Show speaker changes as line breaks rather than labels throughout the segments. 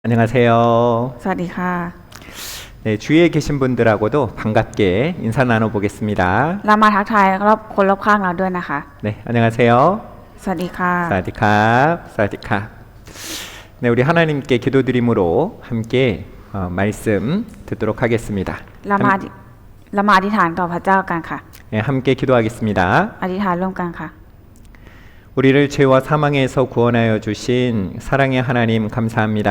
안녕하세요.
สวัสดีค่ะ
네, 주위에 계신 분들하고도 반갑게 인사 나눠보겠습니다.
เรามาทักทายรอบคนรอบข้างเราด้วยนะคะ
네, 안녕하세요.
สวัสดีค่ะ
사디캅, 사디캅. 네, 우리 하나님께 기도드림으로 함께 말씀 듣도록 하겠습니다.
เรามาอธิษฐานต่อพระเจ้ากันค่ะ
네, 함께 기도하겠습니다.
อธิษฐานร่วมกันค่ะ
우리를 죄와 사망에서 구원하여 주신 사랑의 하나님 감사합니다.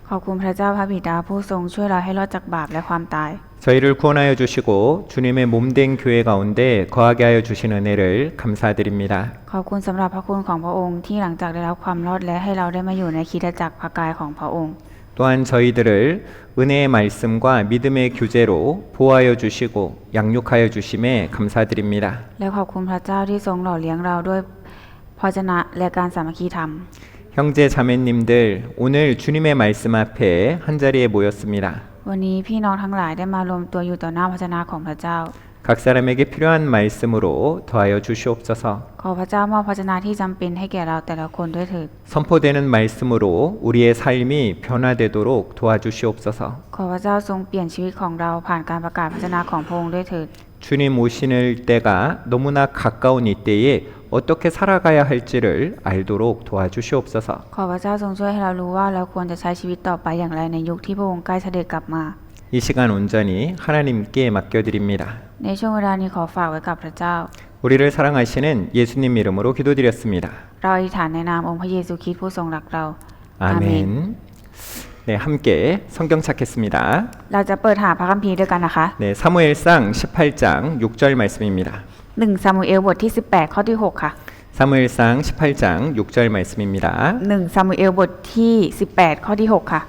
ขอบคุณพระเจ้าพระบิดาผู้ทรงช่วยเราให้รอดจากบาปและความตาย
저희를 구원하여 주시고 주님의 몸된 교회 가운데 거하게 하여 주신 은혜를 감사드립니다.
ขอบคุณสำหรับพระคุณของพระองค์ที่หลังจากได้รับความรอดและให้เราได้มาอยู่ในคริสตจักรพระกายของพระองค์
또한 저희들을 은혜의 말씀과 믿음의 교제로 보호하여 주시고 양육하여 주심에 감사드립니다.
และขอบคุณพระเจ้าที่ทรงหล่อเลี้ยงเราด้วยพระวจนะและการสามัคคีธรรม
형제 자매님들 오늘 주님의 말씀 앞에 한자리에 모였습니다.
วันนี้พี่น้องทั้งหลายได้มารวมตัวอยู่ต่อหน้าพระวจนะของพระเจ้า
각 사람에게 필요한 말씀으로 더하여 주시옵소서.
ขอพระเจ้ามอบพระวจนะที่จำเป็นให้แก่เราแต่ละคนด้วยเถิด
선포되는 말씀으로 우리의 삶이 변화되도록 도와주시옵소서.
ขอพระเจ้าทรงเปลี่ยนชีวิตของเราผ่านการประกาศพระวจนะของพระองค์ด้วยเถิด
주님 오시는 때가 너무나 가까운 이때에 어떻게 살아가야 할지를 알도록 도와주시옵소서.
ขอพระเจ้าทรงช่วยให้เรารู้ว่าเราควรจะใช้ชีวิตต่อไปอย่างไรในยุคที่พระองค์ใกล้เสด็จกลับมา
이 시간 온전히 하나님께 맡겨드립니다.
ในช่วงเวลานี้ขอฝากไว้กับพระเจ้า
우리를 사랑하시는 예수님 이름으로 기도드렸습니다.
เราอธิษฐานในนามองค์พระเยซูคริสต์ผู้ทรงรักเรา
아멘. 네, 함께 성경 찾겠습니다.
เราจะเปิดหาพระคัมภีร์ด้วยกันนะคะ
네, 사무엘상 18장 6절 말씀입니다.
1 ซามูเอลบทที่18ข้อที่6ค่ะ
사무엘상 18장 6절 말씀입니다.
1 ซามูเอลบทที่18ข้อที่6ค่ะ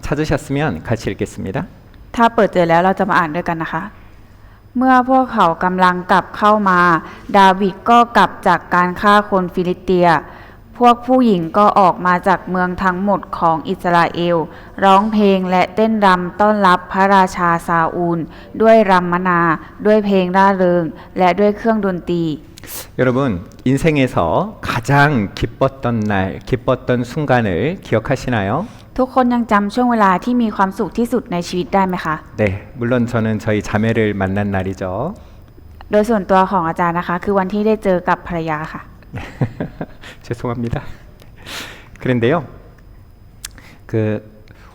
찾으셨으면 같이 읽겠습니다.
ถ้าเปิดเจอแล้วเราจะมาอ่านด้วยกันนะคะ เมื่อพวกเขากำลังกลับเข้ามา ดาวิดก็กลับจากการฆ่าคนฟิลิสเตีย พวกผู้หญิงก็ออกมาจากเมืองทั้งหมดของอิสราเอล ร้องเพลงและเต้นรำต้อนรับพระราชาซาอูล ด้วยรำมนา ด้วยเพลงร่าเริง และด้วยเครื่องดนตรี
여러분, 인생에서 가장 기뻤던 날, 기뻤던 순간을 기억하시나요?
ทุกคนยังจำช่วงเวลาที่มีความสุขที่สุดในชีวิตได้ไหมคะ
네, 물론 저는 저희 자매를 만난 날이죠.
โดยส่วนตัวของอาจารย์นะคะ คือวันที่ได้เจอกับภรรยาค่ะ
죄송합니다. 그런데요,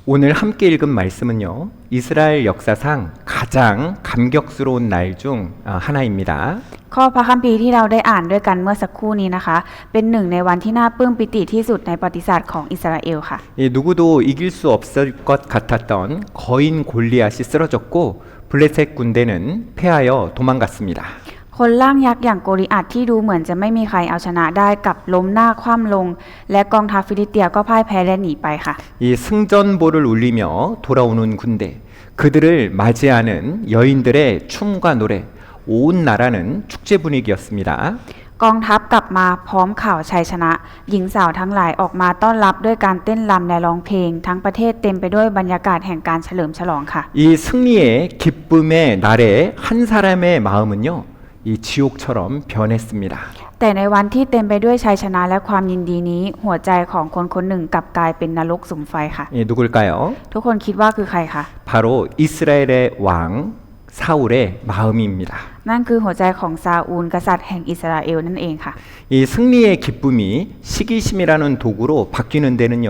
오늘 함께 읽은 말씀은요, 이스라엘 역사상 가장 감격스러운 날 중 하나입니다.
ข้อพระคัมภีร์ที่เราได้อ่านด้วยกันเมื่อสักครู่นี้นะคะ เป็นหนึ่งในวันที่น่าปลื้มปิติที่สุดในประวัติศาสตร์ของอิสราเอลค่ะ
누구도 이길 수 없을 것 같았던 거인 골리앗이 쓰러졌고 블레셋 군대는 패하여 도망갔습니다.
คนร่างยักษ์อย่างโกลิอัทที่ดูเหมือนจะไม่มีใครเอาชนะได้กับล้มหน้าคว่ำลง และกองทัพฟิลิสเตียก็พ่ายแพ้และหนีไปค่ะ
이 승전보를 울리며 돌아오는 군대, 그들을 맞이하는 여인들의 춤과 노래, 온 나라는 축제 분위기였습니다.
กองทัพกลับมาพร้อมข่าวชัยชนะ หญิงสาวทั้งหลายออกมาต้อนรับด้วยการเต้นรำและร้องเพลง ทั้งประเทศเต็มไปด้วยบรรยากาศแห่งการเฉลิมฉลองค่ะ
이 승리의 기쁨의 날에 한 사람의 마음은요, 이 지옥처럼 변했습니다.
แต่ในวันที่เต็มไปด้วยชัยชนะและความยินดีนี้ หัวใจของคนคนหนึ่งกลับกลายเป็นนรกสุมไฟค่ะ
누굴까요?
ทุกคนคิดว่าคือใครคะ
바로 이스라엘의 왕 사울의 마음입니다.
นั่นคือหัวใจของซาอูลกษัตริย์แห่งอิสราเอลนั่นเองค่ะ
이 승리의 기쁨이 시기심이라는 도구로 바뀌는 데는요,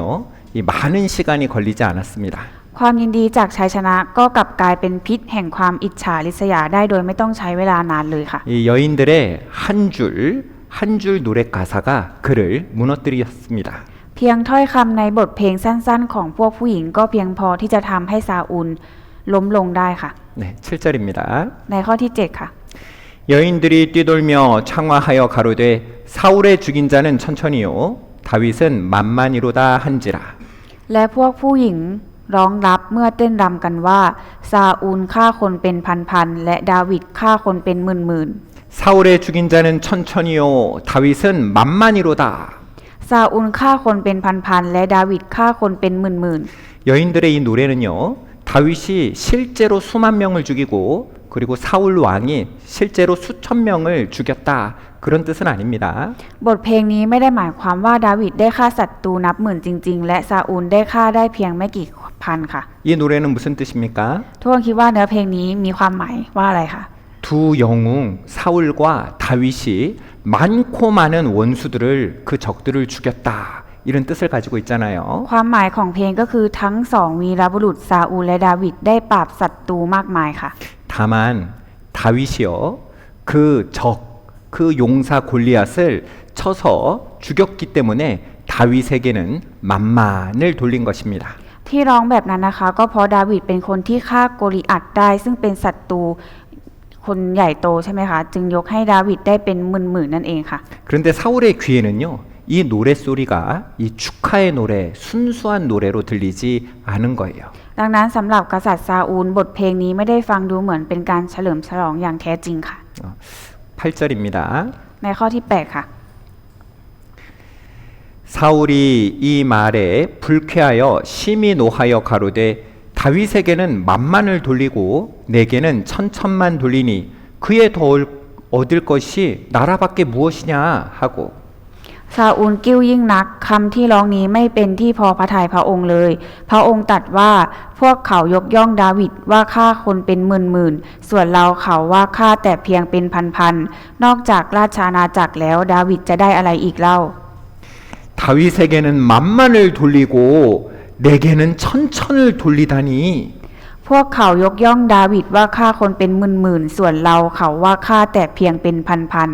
이 많은 시간이 걸리지 않았습니다.
ความยินดีจากชัยชนะก็กลับกลายเป็นพิษแห่งความอิจฉาริษยาได้โดยไม่ต้องใช้เวลานานเลยค่ะ
이 여인들의 한 줄 노래 가사가 그를 무너뜨렸습니다.
เพียงถ้อยคำในบทเพลงสั้นๆของพวกผู้หญิงก็เพียงพอที่จะทำให้ซาอูลล้มลงได้ค่ะ
네, 7절입니다.
ในข้อที่7ค่ะ
여인들이 뛰돌며 창화하여 가로되 사울의 죽인 자는 천천히요 다윗은 만만히로다 한지라.
และพวกผู้หญิงร้องรับเมื่อเต้นรำกันว่าซาอูลฆ่าคนเป็นพันๆและดาวิดฆ่าคนเป็นหมื่น
사울의 죽인 자는 천천히요 다윗은 만만히로다.
ๆซาอูลฆ่าคนเป็นพันๆและดาวิดฆ่าคนเป็นหมื่น
여인들의 이 노래는요, 다윗이 실제로 수만 명을 죽이고 그리고 사울 왕이 실제로 수천 명을 죽였다. 그런 뜻은 아닙니다.
บทเพลงนี้ไม่ได้หมายความว่าดาวิดได้ฆ่าศัตรูนับหมื่นจริงๆและซาอูลได้ฆ่าได้เพียงไม่กี่พันค่ะ
이 노래는 무슨 뜻입니까?
ทุกคนคิดว่าเนื้อเพลงนี้มีความหมายว่าอะไรคะ
두 영웅 사울과 다윗이 많고 많은 원수들을 그 적들을 죽였다. 이런 뜻을 가지고 있잖아요.
ความหมายของเพลงก็คือทั้งสองวีรบุรุษซาอูลและดาวิดได้ปราบศัตรูมากมายค่ะ
다만 다윗이요. 그 적, 그 용사 골리앗을 쳐서 죽였기 때문에 다윗에게는 만만을 돌린 것입니다.
ที่ร้องแบบนั้นนะคะก็เพราะดาวิดเป็นคนที่ฆ่าโกลิอัตได้ซึ่งเป็นศัตรูคนใหญ่โตใช่ไหมคะจึงยกให้ดาวิดได้เป็นหมื่นๆนั่นเองค่ะ
그런데 사울의 귀에는요. 이 노랫소리가 이 축하의 노래, 순수한 노래로 들리지 않은 거예요.
ดังนั้นสำหรับกษัตริย์ซาอูลบทเพลงนี้ไม่ได้ฟังดูเหมือนเป็นการเฉลิมฉลองอย่างแท้จริงค่ะ
8절입니다.
ในข้อที่ 8 ค่ะ
사울이 이 말에 불쾌하여 심히 노하여 가로되 다윗에게는 만만을 돌리고 내게는 천천만 돌리니 그에 더 얻을 것이 나라밖에 무엇이냐 하고
ซาอูลกิ้วยิ่งนักคำที่ร้องนี้ไม่เป็นที่พอพระทัยพระองค์เลย พระองค์ตรัสว่าพวกเขายกย่องดาวิดว่าฆ่าคนเป็นหมื่นๆส่วนเราเขาว่าฆ่าแต่เพียงเป็นพันๆนอกจากราชอาณาจักรแล้วดาวิดจะได้อะไรอีกเล่า
다윗에게는 만만을 돌리고 내게는 천천을 돌리다니
พวกเขายกย่องดาวิดว่าฆ่าคนเป็นหมื่นๆส่วนเราเขาว่าฆ่าแต่เพียงเป็นพัน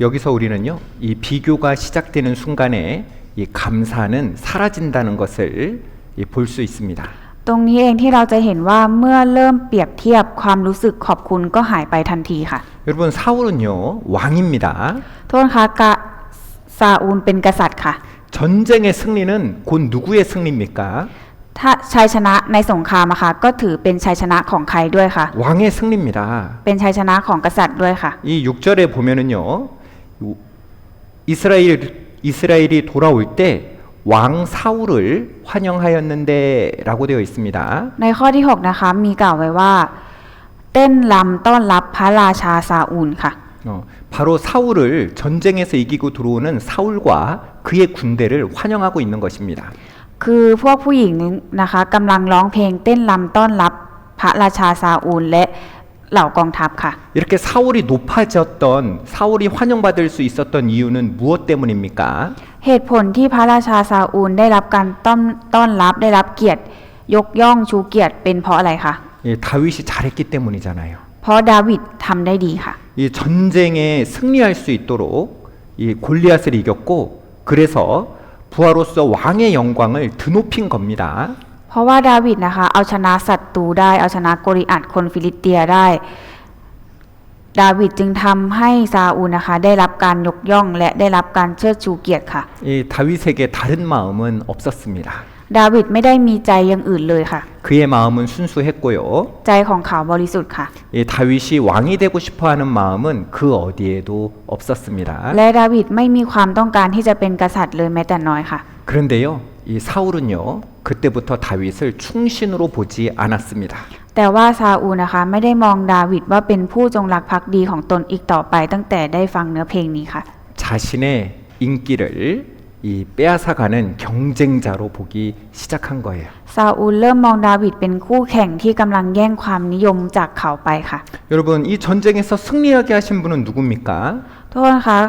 여기서 우리는요 이 비교가 시작되는 순간에 이 감사는 사라진다는 것을 볼 수 있습니다.
ๆตรงนี้เองที่เราจะเห็นว่าเมื่อเริ่มเปรียบเทียบความรู้สึกขอบคุณก็หายไปทันทีค่ะ
여러분 사울은요 왕입니다.
โทษคะซาอูลเป็นกษัตริย์ค่ะ
전쟁의 승리는 곧 누구의 승리입니까?
ถ้าชัยชนะในสงครามอะค่ะก็ถือเป็นชัยชนะของใครด้วยค่ะ
왕의 승리입니다.
เป็นชัยชนะของกษัตริย์ด้วยค่ะ
이 6절에 보면은요 이스라엘이 돌아올 때 왕 사울을 환영하였는데라고 되어 있습니다.
ในข้อที่ 6 นะคะมีกล่าวไว้ว่า เต้นรำต้อนรับพระราชาซาอูลค่ะ
바로 사울을 전쟁에서 이기고 들어오는 사울과 그의 군대를 환영하고 있는 것입니다.
คือพวกผู้หญิงนะคะกำลังร้องเพลงเต้นรำต้อนรับพระราชาซาอูลและเหล่ากองทัพค่ะ
이렇게 사울이 높아졌던 사울이 환영받을 수 있었던 이유는 무엇 때문입니까?
เหตุผลที่พระราชาซาอูลได้รับการต้อนรับได้รับเกียรติยกย่องชูเกียรติเป็นเพราะอะไรคะ
예, 다윗이 잘했기 때문이잖아요.
เพราะดาวิดทำได้ดีค่ะ
이 전쟁에 승리할 수 있도록 이 골리앗을 이겼고 그래서 부하로서 왕의 영광을 드높인 겁니다.
เพราะว่าดาวิดนะคะเอาชนะศัตรูได้เอาชนะโกลิอัตคนฟิลิสเตียได้ ดาวิดจึงทำให้ซาอูลนะคะได้รับการยกย่องและได้รับการเชิดชูเกียรติค่ะ
이 다윗에게 다른 마음은 없었습니다.
ดาวิดไม่ได้มีใจอย่างอื่นเลยค่ะ
그의 마음은 순수했고요.
ใจของเขาบริสุทธิ์ค่ะ
이 다윗이 왕이 되고 싶어하는 마음은 그 어디에도 없었습니다.
และดาวิดไม่มีความต้องการที่จะเป็นกษัตริย์เลยแม้แต่น้อยค่ะ
그런데요, 이 사울은요, 그때부터 다윗을 충신으로 보지 않았습니다.
แต่ว่าซาอูลนะคะไม่ได้มองดาวิดว่าเป็นผู้จงรักภักดีของตนอีกต่อไปตั้งแต่ได้ฟังเนื้อเพลงนี้ค่ะ
자신의 인기를 이 빼앗아가는 경쟁자로 보기 시작한 거예요.
ซาอูลเริ่มมองดาวิดเป็นคู่แข่งที่กำลังแย่งความนิยมจากเขาไปค่ะ
여러분, 이 전쟁에서 승리하게 하신 분은 누굽니까?
โทษนะคะ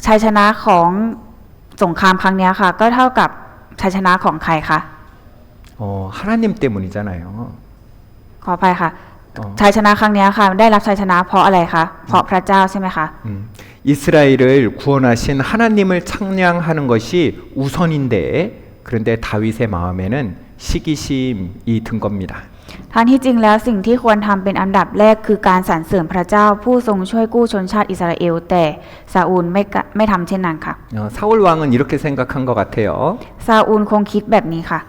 ชัยชนะของสงครามครั้งนี้ค่ะก็เท่ากับชัยชนะของใครคะ
하나님 때문이잖아요.
ขออภัยค่ะชัยชนะครั้งนี้ค่ะได้รับชัยชนะเพราะอะไรคะเพราะพระเจ้าใช่ไหมคะ
이스라엘을 구원하신 하나님을 찬양하는 것이 우선인데 그런데 다윗의 마음에는 시기심이 든 겁니다.
ทั้งที่จริงแล้วสิ่งที่ควรทำเป็นอันดับแรกคือการสรรเสริญพระเจ้าผู้ทรงช่วยกู้ชนชาติอิสราเอลแต่ซาอูลไม่ทำเช่นนั้นค่ะ
사울 왕은 이렇게 생각한 것 같아요.
ซาอูลคงคิดแบบนี้ค่ะ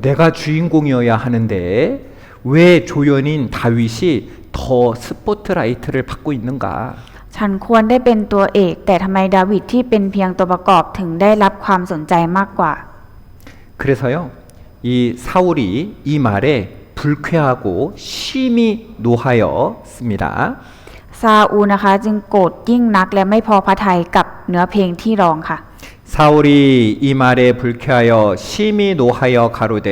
내가 주인공이어야 하는데 왜 조연인 다윗이 더 스포트라이트를 받고 있는가?
ฉันควรได้เป็นตัวเอกแต่ทำไมดาวิดที่เป็นเพียงตัวประกอบถึงได้รับความสนใจมากกว่า
그래서요, 이 사울이 이 말에 불쾌하고 심히 노하였습니다.
ซาอูลนะคะจึงโกรธยิ่งนักและไม่พอพระทัยกับเนื้อเพลงที่ร้องค่ะ
사울이 이 말에 불쾌하여 심히 노하여 가로되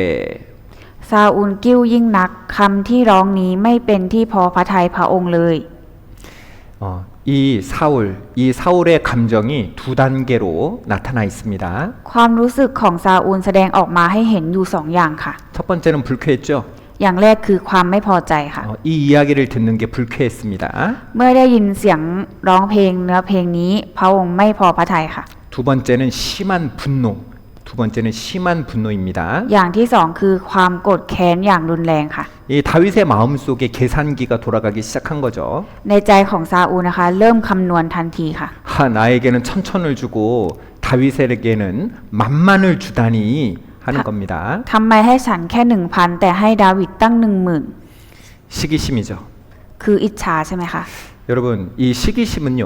ซาอูลกิ้วยิ่งนักคำที่ร้องนี้ไม่เป็นที่พอพระทัยพระองค์เลย
이 사울의 감정이 두 단계로 나타나 있습니다.
ความรู้สึกของซาอูลแสดงออกมาให้เห็นอยู่สองอย่างค่ะ
첫 번째는 불쾌했죠.
อย่างแรกคือความไม่พอใจค่ะ
이 이야기를 듣는 게 불쾌했습니다.
เมื่อได้ยินเสียงร้องเพลงเนื้อเพลงนี้พระองค์ไม่พอพระทัยค่ะ
두 번째는 심한 분노. 두 번째는 심한 분노입니다.
อย่างที่สองคือความโกรธแค้นอย่างรุนแรงค่ะ
이 다윗의 마음속에 계산기가 돌아가기 시작한 거죠.
ในใจของซาอูลนะคะเริ่มคำนวณทันทีค่ะ
나에게는 1,000을 주고 다윗에게는 10,000을 주다니 하는 겁니다.
ทำไมให้ฉันแค่ 1,000 แต่ให้ดาวิดตั้ง
시기심이죠.
10,000 คืออิจฉาใช่ไหมคะ
여러분, 이 시기심은요,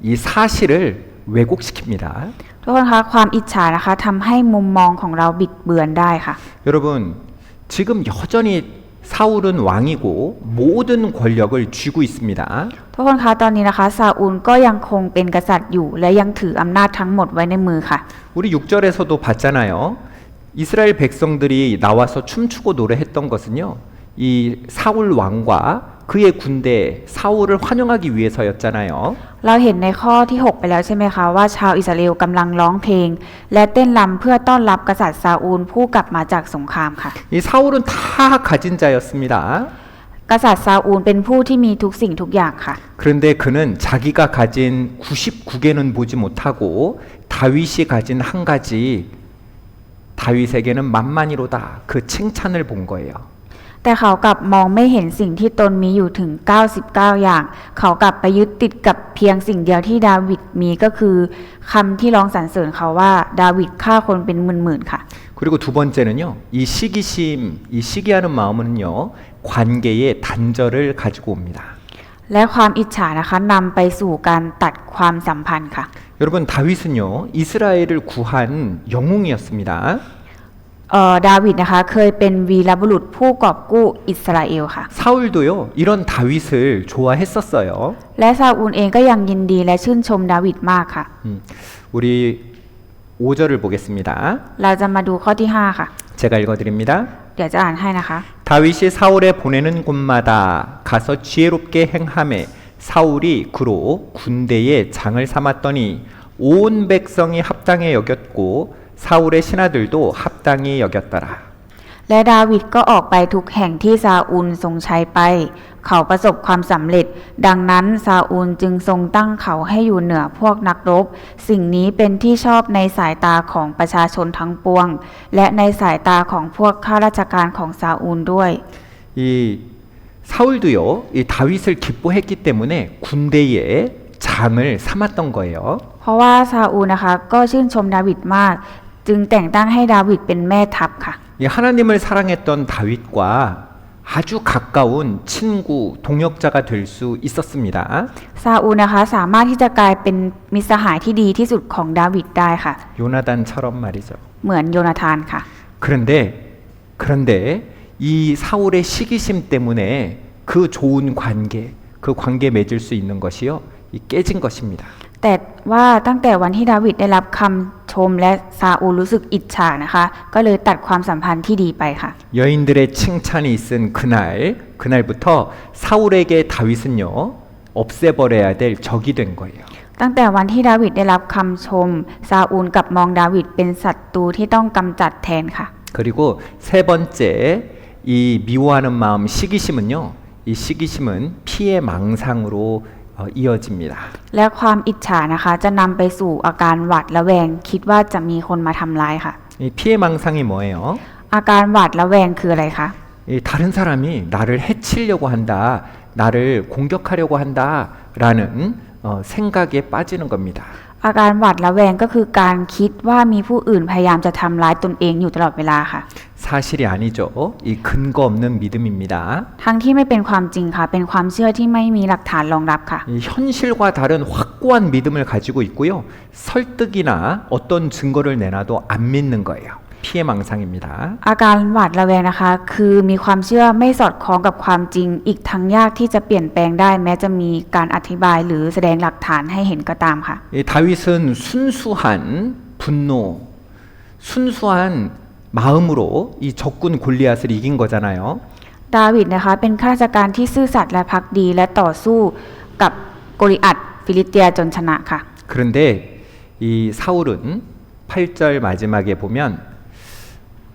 이 사실을 왜곡시킵니다.
ทุกคนคะความอิจฉานะคะทำให้มุมมองของเราบิดเบือนได้ค่ะ
여러분, 지금 여전히 사울은 왕이고 모든 권력을 쥐고 있습니다.
ทุกคนคะตอนนี้นะคะซาอูลก็ยังคงเป็นกษัตริย์อยู่และยังถืออำนาจทั้งหมดไว้ในมือค่ะ
우리 6절에서도 봤잖아요. 이스라엘 백성들이 나와서 춤추고 노래했던 것은요. 이 사울 왕과 그의 군대 사울을 환영하기 위해서였잖아요.
เราเห็นในข้อที่ 6 ไปแล้วใช่ไหมคะว่าชาวอิสราเอลกำลังร้องเพลง และเต้นรำเพื่อต้อนรับกษัตริย์ซาอูลผู้กลับมาจากสงครามค่ะ
이 사울은 다 가진 자였습니다.
กษัตริย์ซาอูลเป็นผู้ที่มีทุกสิ่งทุกอย่างค่ะ
그런데 그는 자기가 가진 99개는 보지 못하고 다윗이 가진 한 가지 다윗에게는 만만이로다 그 칭찬을 본 거예요.
แต่เขากลับมองไม่เห็นสิ่งที่ตนมีอยู่ถึง 99 อย่าง เขากลับไปยึดติดกับเพียงสิ่งเดียวที่ดาวิดมีก็คือคำที่ร้องสรรเสริญเขาว่าดาวิดฆ่าคนเป็นหมื่นๆค่ะ
그리고 두 번째는요. 이 시기심, 이 시기하는 마음은요. 관계의 단절을 가지고 옵니다.
และความอิจฉานะคะนำไปสู่การตัดความสัมพันธ์ค่ะ
여러분 다윗은요. 이스라엘을 구한 영웅이었습니다.
ดาวิดนะคะเคยเป็นวีรบุรุษผู้กอบกู้อิสราเอลค่ะ
사울도요. 이런 다윗을 좋아했었어요.
และซาอูลเองก็ยังยินดีและชื่นชมดาวิดมากค่ะ
우리 5절을 보겠습니다.
เราจะมาดูข้อที่ 5 ค่ะ
제가 읽어드립니다.
เดี๋ยวจะอ่านให้นะคะ
다윗이 사울에 보내는 곳마다 가서 지혜롭게 행함에 사울이 그로 군대의 장을 삼았더니 온 백성이 합당히 여겼고 사울의 신하들도 합당히 여겼더라.
และดาวิดก็ออกไปทุกแห่งที่ซาอูลทรงใช้ไป เขาประสบความสำเร็จ ดังนั้นซาอูลจึงทรงตั้งเขาให้อยู่เหนือพวกนักรบ สิ่งนี้เป็นที่ชอบในสายตาของประชาชนทั้งปวง และในสายตาของพวกข้าราชการของซาอูลด้วย
이 사울도요, 이 다윗을 기뻐했기 때문에 군대의 장을 삼았던 거예요.
เพราะว่าซาอูลนะคะก็ชื่นชมดาวิดมาก จึงแต่งตั้งให้ดาวิดเป็นแม่ทัพค่ะ
이 하나님을 사랑했던 다윗과 아주 가까운 친구, 동역자가 될 수 있었습니다.
ซาอูลนะคะสามารถที่จะกลายเป็นมิตรสหายที่ดีที่สุดของดาวิดได้ค่ะ
요나단처럼 말이죠.
เหมือนโยนาธานค่ะ
그런데 이 사울의 시기심 때문에 그 좋은 관계, 그 관계 맺을 수 있는 것이요, 이 깨진 것입니다.
แต่ว่าตั้งแต่วันที่ดาวิดได้รับคำชมและซาอูลรู้สึกอิจฉานะคะก็เลยตัดความสัมพันธ์ที่ดีไปค่ะ
여인들의 칭찬이 있은 그날부터 사울에게 다윗은요 없애버려야 될 적이 된 거예요.
ตั้งแต่วันที่ดาวิดได้รับคำชมซาอูลกลับมองดาวิดเป็นศัตรูที่ต้องกำจัดแทนค่ะ
그리고 세 번째 이 미워하는 마음 시기심은요, 이 시기심은 피해 망상으로 이어집니다.
และความอิจฉานะคะจะนำไปสู่อาการหวาดระแวงคิดว่าจะมีคนมาทำร้ายค่ะ
이 피해 망상이 뭐예요?
อาการหวาดระแวงคืออะไรคะ
이 다른 사람이 나를 해치려고 한다, 나를 공격하려고 한다라는 생각에 빠지는 겁니다.
อาการหวาดระแวงก็คือการคิดว่ามีผู้อื่นพยายามจะทำร้ายตนเองอยู่ตลอดเวลาค่ะ
사실이 아니죠. 이 근거 없는 믿음입니다.
ทั้งที่ไม่เป็นความจริงค่ะเป็นความเชื่อที่ไม่มีหลักฐานรองรับค่ะ
이 현실과 다른 확고한 믿음을 가지고 있고요. 설득이나 어떤 증거를 내놔도 안 믿는 거예요. 피해망상입니다.
อาการหวาดระแวงนะคะ คือมีความเชื่อไม่สอดคล้องกับความจริง อีกทั้งยากที่จะเปลี่ยนแปลงได้ แม้จะมีการอธิบายหรือแสดงหลักฐานให้เห็นก็ตามค่ะ
이 다윗은 순수한 분노, 순수한 마음으로 이 적군 골리앗을 이긴 거잖아요.
ดาวิดนะคะเป็นข้าราชการที่ซื่อสัตย์และภักดีและต่อสู้กับโกลิอัตฟิลิสเตียจนชนะค่ะ
그런데 이 사울은 8절 마지막에 보면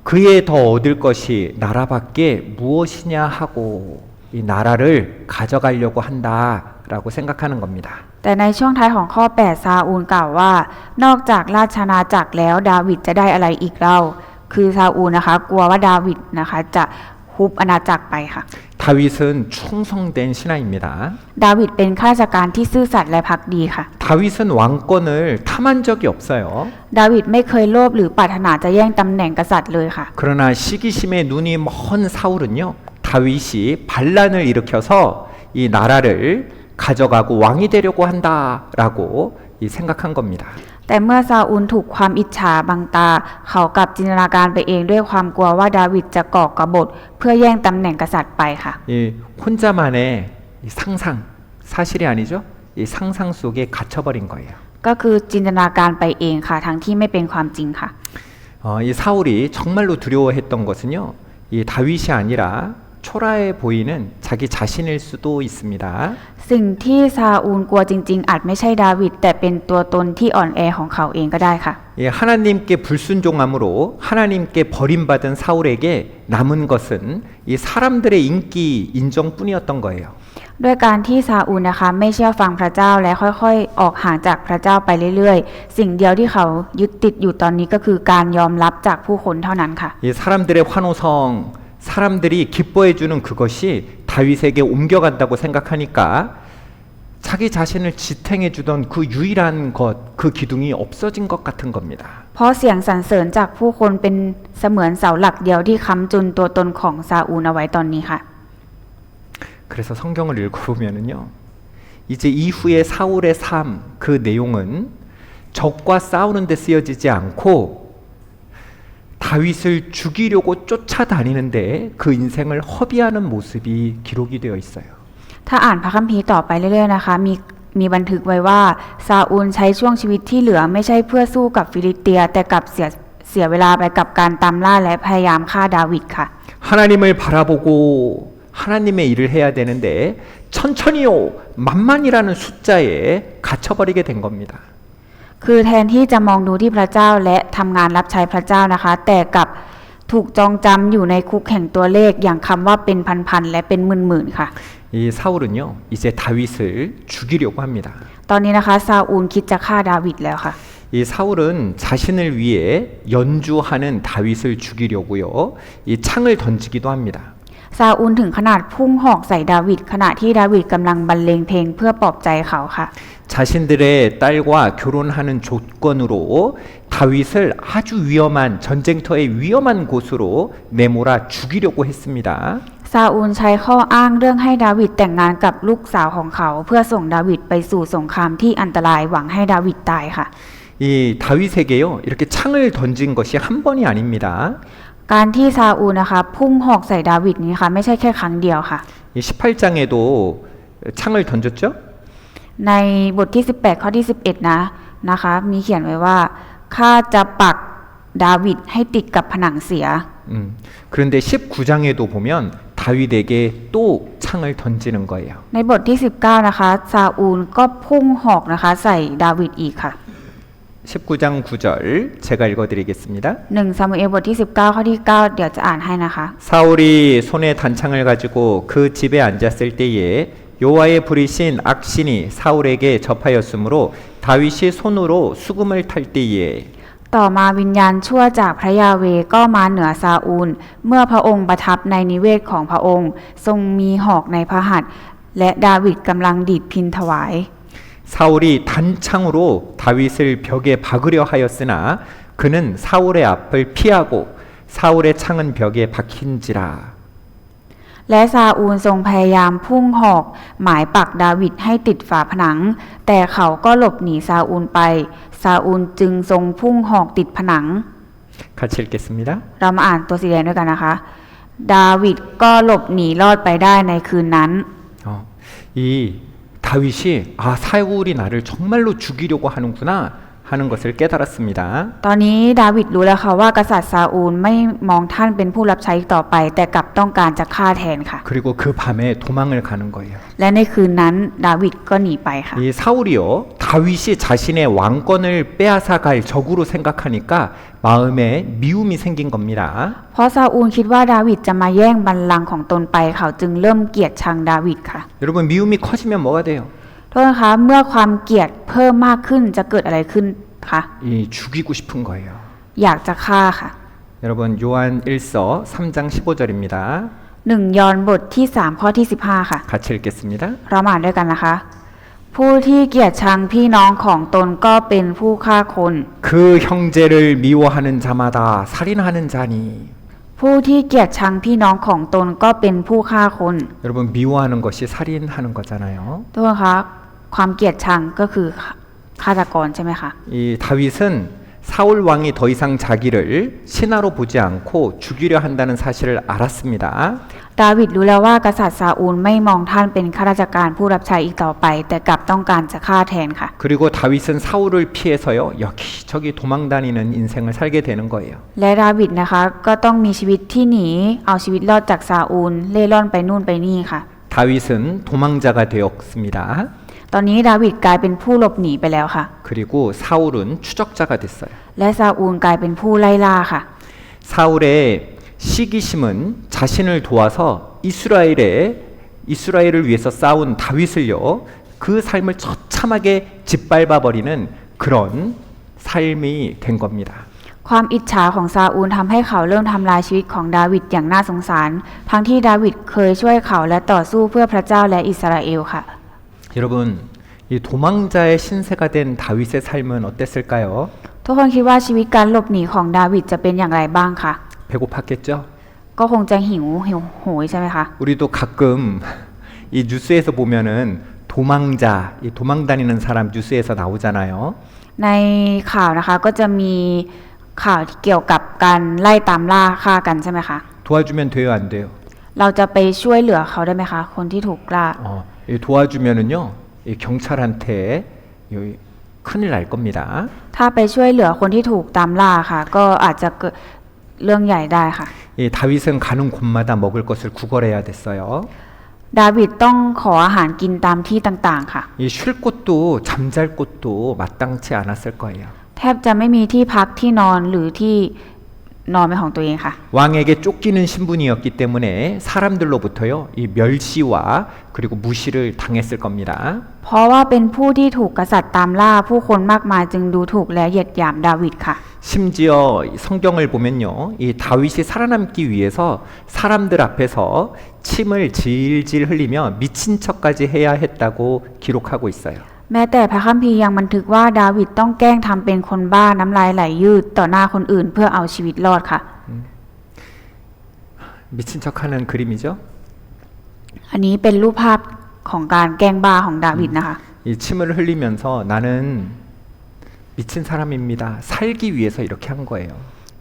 그에 더 얻을 것이 나라밖에 무엇이냐 하고 이 나라를 가져가려고 한다라고 생각하는 겁니다.
แต่ในช่วงท้ายของข้อ 8 ซาอูลกล่าวว่า นอกจากราชอาณาจักรแล้วดาวิดจะได้อะไรอีกเล่า คือซาอูลนะคะกลัวว่าดาวิดนะคะจะฮุบอาณาจักรไปค่ะ
다윗은 충성된 신하입니다.
ดาวิดเป็นข้าราชการที่ซื่อสัตย์และภักดีค่ะ
다윗은 왕권을 탐한 적이 없어요.
ดาวิดไม่เคยโลภหรือปรารถนาจะแย่งตำแหน่งกษัตริย์เลยค่ะ
그러나 시기심에 눈이 먼 사울은요, 다윗이 반란을 일으켜서 이 나라를 가져가고 왕이 되려고 한다라고 생각한 겁니다.
แต่เมื่อซาอูลถูกความอิจฉาบังตา เขากลับจินตนาการไปเองด้วยความกลัวว่าดาวิดจะก่อกบฏเพื่อแย่งตำแหน่งกษัตริย์ไปค่ะ
이 혼자만의 이 상상, 사실이 아니죠? 이 상상 속에 갇혀버린 거예요.
ก็คือจินตนาการไปเองค่ะทั้งที่ไม่เป็นความจริงค่ะ
이 사울이 정말로 두려워했던 것은요, 이 다윗이 아니라 초라해 보이는 자기 자신일 수도 있습니다.
สิ่งที่ซาอูลกลัวจริงๆอาจไม่ใช่ดาวิดแต่เป็นตัวตนที่อ่อนแอของเขาเองก็ได้ค่ะ
예, 하나님께 불순종함으로 하나님께 버림받은 사울에게 남은 것은 이 사람들의 인기 인정뿐이었던 거예요.
ด้วยการที่ซาอูลนะคะไม่เชื่อฟังพระเจ้าและค่อยๆออกห่างจากพระเจ้าไปเรื่อยๆสิ่งเดียวที่เขายึดติดอยู่ตอนนี้ก็คือการยอมรับจากผู้คนเท่านั้นค่ะ
이 사람들의 환호성, 사람들이 기뻐해 주는 그것이 다윗에게 옮겨간다고 생각하니까 자기 자신을 지탱해 주던 그 유일한 것, 그 기둥이 없어진 것 같은 겁니다.
เพราะเสียงสรรเสริญจากผู้คนเป็นเสมือนเสาหลักเดียวที่ค้ำจุนตัวตนของซาอูลเอาไว้ตอนนี้ค่ะ
그래서 성경을 읽어보면은요, 이제 이후의 사울의 삶, 그 내용은 적과 싸우는 데 쓰여지지 않고 다윗을 죽이려고 쫓아다니는데 그 인생을 허비하는 모습이 기록이 되어 있어요.
ถ้าอ่านพระคัมภีร์ต่อไปเรื่อยๆนะคะมีบันทึกไว้ว่าซาอูลใช้ช่วงชีวิตที่เหลือไม่ใช่เพื่อสู้กับฟิลิสเตียแต่กลับเสียเวลาไปกับการตามล่าและพยายามฆ่าดาวิดค่ะ
하나님을 바라보고 하나님의 일을 해야 되는데 천천히요 만만이라는 숫자에 갇혀버리게 된 겁니다.
คือแทนที่จะมองดูที่พระเจ้าและทำงานรับใช้พระเจ้านะคะแต่กลับถูกจองจำอยู่ในคุกแห่งตัวเลขอย่างคำว่าเป็นพันๆและเป็นหมื่นๆค่ะ
이 사울은요 이제 다윗을 죽이려고 합니다.
ตอนนี้นะคะซาอูลคิดจะฆ่าดาวิดแล้วค่ะ
이 사울은 자신을 위해 연주하는 다윗을 죽이려고요 이 창을 던지기도 합니다.
ซาอูลถึงขนาดพุ่งหอกใส่ดาวิดขณะที่ดาวิดกำลังบรรเลงเพลงเพื่อปลอบใจเขาค่ะ
자신들의 딸과 결혼하는 조건으로 다윗을 아주 위험한 전쟁터의 위험한 곳으로 내몰아 죽이려고 했습니다.
ซาอูลใช้ข้ออ้างเรื่องให้ดาวิดแต่งงานกับลูกสาวของเขาเพื่อส่งดาวิดไปสู่สงครามที่อันตรายหวังให้ดาวิดตายค่ะ
이 다윗에게요 이렇게 창을 던진 것이 한 번이 아닙니다.
การที่ซาอูลนะคะพุ่งหอกใส่ดาวิดนี้ค่ะไม่ใช่แค่ครั้งเดียวค่ะ
이 18장에도 창을 던졌죠?
ในบทที่18ข้อที่11นะคะมีเขียนไว้ว่าข้าจะปักดาวิดให้ติดกับผนังเสีย
그런데 19장에도 보면 다윗에게 또 창을 던지는 거예요.
ในบทที่19นะคะซาอูลก็พุ่งหอกนะคะใส่ดาวิดอีกค่ะ
19장 9절 제가 읽어드리겠습니다.
1 ซามูเอลบทที่19ข้อที่9เดี๋ยวจะอ่านให้นะคะ
사울이 손에 단창을 가지고 그 집에 앉았을 때에 여호와의 부리신 악신이 사울에게 접하였으므로 다윗이 손으로 수금을 탈 때에
ต่อมาวิญญาณชั่วจากพระยาเวห์ก็มาเหนือซาอูลเมื่อพระองค์ประทับในนิเวศของพระองค์ทรงมีหอกในพระหัตถ์และดาวิดกำลังดีดพิณถวาย
사울이 단창으로 다윗을 벽에 박으려 하였으나 그는 사울의 앞을 피하고 사울의 창은 벽에 박힌지라.
และซาอูลทรงพยายามพุ่งหอกหมายปักดาวิดให้ติดฝาผนังแต่เขาก็หลบหนีซาอูลไปซาอูลจึงทรงพุ่งหอกติดผนัง
같이 읽겠습니다.
เรามาอ่านตัวสีแดงด้วยกันนะคะ ดาวิดก็หลบหนีรอดไปได้ในคืนนั้น
이 다윗이 사울이 나를 정말로 죽이려고 하는구나 하는 것을 깨달았습니다.
ตอนนี้ดาวิดรู้แล้วค่ะว่ากษัตริย์ซาอูลไม่มองท่านเป็นผู้รับใช้อีกต่อไป แต่กลับต้องการจะฆ่าแทนค่ะ
그리고 그 밤에 도망을 가는 거예요.
และในคืนนั้นดาวิดก็หนีไปค่ะ
이 사울이요 다윗이 자신의 왕권을 빼앗아 갈 적으로 생각하니까 마음에 미움이 생긴 겁니다.
เพราะซาอูลคิดว่าดาวิดจะมาแย่งบัลลังก์ของตนไปเขาจึงเริ่มเกลียดชังดาวิดค่ะ
여러분 미움이 커지면 뭐가 돼요?
โทษนะคะเมื่อความเกลียดเพิ่มมากขึ้นจะเกิดอะไรขึ้นคะ
이 죽이고 싶은 거예요.
อยากจะฆ่าค่ะ
여러분 요한 1서 3장 15절입니다.
1 ยอห์นบทที่3ข้อที่15ค่ะ
같이 읽겠습니다.
เรามาอ่านด้วยกันนะคะ ผู้ที่เกลียดชังพี่น้องของตนก็เป็นผู้ฆ่าคน
그 형제를 미워하는 자마다 살인하는 자니.
ผู้ที่เกลียดชังพี่น้องของตนก็เป็นผู้ฆ่าคน
여러분 미워하는 것이 살인하는 거잖아요.
ทุกคนคะความเกลียดชังก็คือฆาตกรใช่ไหมคะ
이 다윗은 사울 왕이 더 이상 자기를 신하로 보지 않고 죽이려 한다는 사실을 알았습니다.
ดาวิดรู้แล้วว่ากษัตริย์ซาอูลไม่มองท่านเป็นข้าราชการผู้รับใช้อีกต่อไป แต่กลับต้องการจะฆ่าแทนค่ะ
그리고 다윗은 사울을 피해서요 여기저기 도망다니는 인생을 살게 되는 거예요.
และดาวิดนะคะก็ต้องมีชีวิตที่หนีเอาชีวิตรอดจากซาอูลเล่ร่อนไปนู่นไปนี่ค่ะ
다윗은 도망자가 되었습니다.
ตอนนี้ดาวิดกลายเป็นผู้หลบหนีไปแล้วค่ะ
그리고 사울은 추적자가 됐어요.
และซาอูลกลายเป็นผู้ไล่ล่าค่ะ
사울의 시기심은 자신을 도와서 이스라엘을 위해서 싸운 다윗을요 그 삶을 처참하게 짓밟아 버리는 그런 삶이 된 겁니다.
ความอิจฉาของซาอูลทำให้เขาเริ่มทำลายชีวิตของดาวิดอย่างน่าสงสารทั้งที่ดาวิดเคยช่วยเขาและต่อสู้เพื่อพระเจ้าและอิสราเอลค่ะ
여러분 이 도망자의 신세가 된 다윗의 삶은 어땠을까요?
ทุกคนคิดว่าชีวิตการหลบหนีของดาวิดจะเป็นอย่างไรบ้างคะ
배고팠겠죠?
ก็คงจะหิวโหยใช่ไหมคะ
우리도 가끔 이 뉴스에서 보면은 도망자, 이 도망다니는 사람 뉴스에서 나오잖아요.
ในข่าวนะคะก็จะมีข่าวที่เกี่ยวกับการไล่ตามล่าฆ่ากันใช่ไหมคะ
도와주면 돼요, 안 돼요?
เราจะไปช่วยเหลือเขาได้ไหมคะคนที่ถูกล่า
이 도와주면은요, 이 경찰한테 큰일 날 겁니다.
ถ้าไปช่วยเหลือคนที่ถูกตามล่าค่ะ ก็อาจจะเกิดเรื่องใหญ่ได้ค่ะ
이 다윗은 가는 곳마다 먹을 것을 구걸해야 됐어요.
ดาวิดต้องขออาหารกินตามที่ต่างๆค่ะ
이 쉴 곳도 잠잘 곳도 마땅치 않았을 거예요.
แทบจะไม่มีที่พักที่นอนหรือที่นอนเป็นของตัวเองค่ะ
왕에게 쫓기는 신분이었기 때문에 사람들로부터요, 이 멸시와 그리고 무시를 당했을 겁니다.
เพราะว่าเป็นผู้ที่ถูกกษัตริย์ตามล่าผู้คนมากมายจึงดูถูกและเหยียดหยามดาวิดค่ะ
심지어 성경을 보면요, 이 다윗이 살아남기 위해서 사람들 앞에서 침을 질질 흘리며 미친 척까지 해야 했다고 기록하고 있어요.
แม้แต่พระคัมภีร์ยังบันทึกว่าดาวิดต้องแกล้งทำเป็นคนบ้าน้ำลายไหลยืดต่อหน้าคนอื่นเพื่อเอาชีวิตรอดค่ะ
미친 척하는 그림이죠.
อันนี้เป็นรูปภาพของการแกล้งบ้าของดาวิดนะคะ
이 침을 흘리면서 나는 미친 사람입니다. 살기 위해서 이렇게 한 거예요.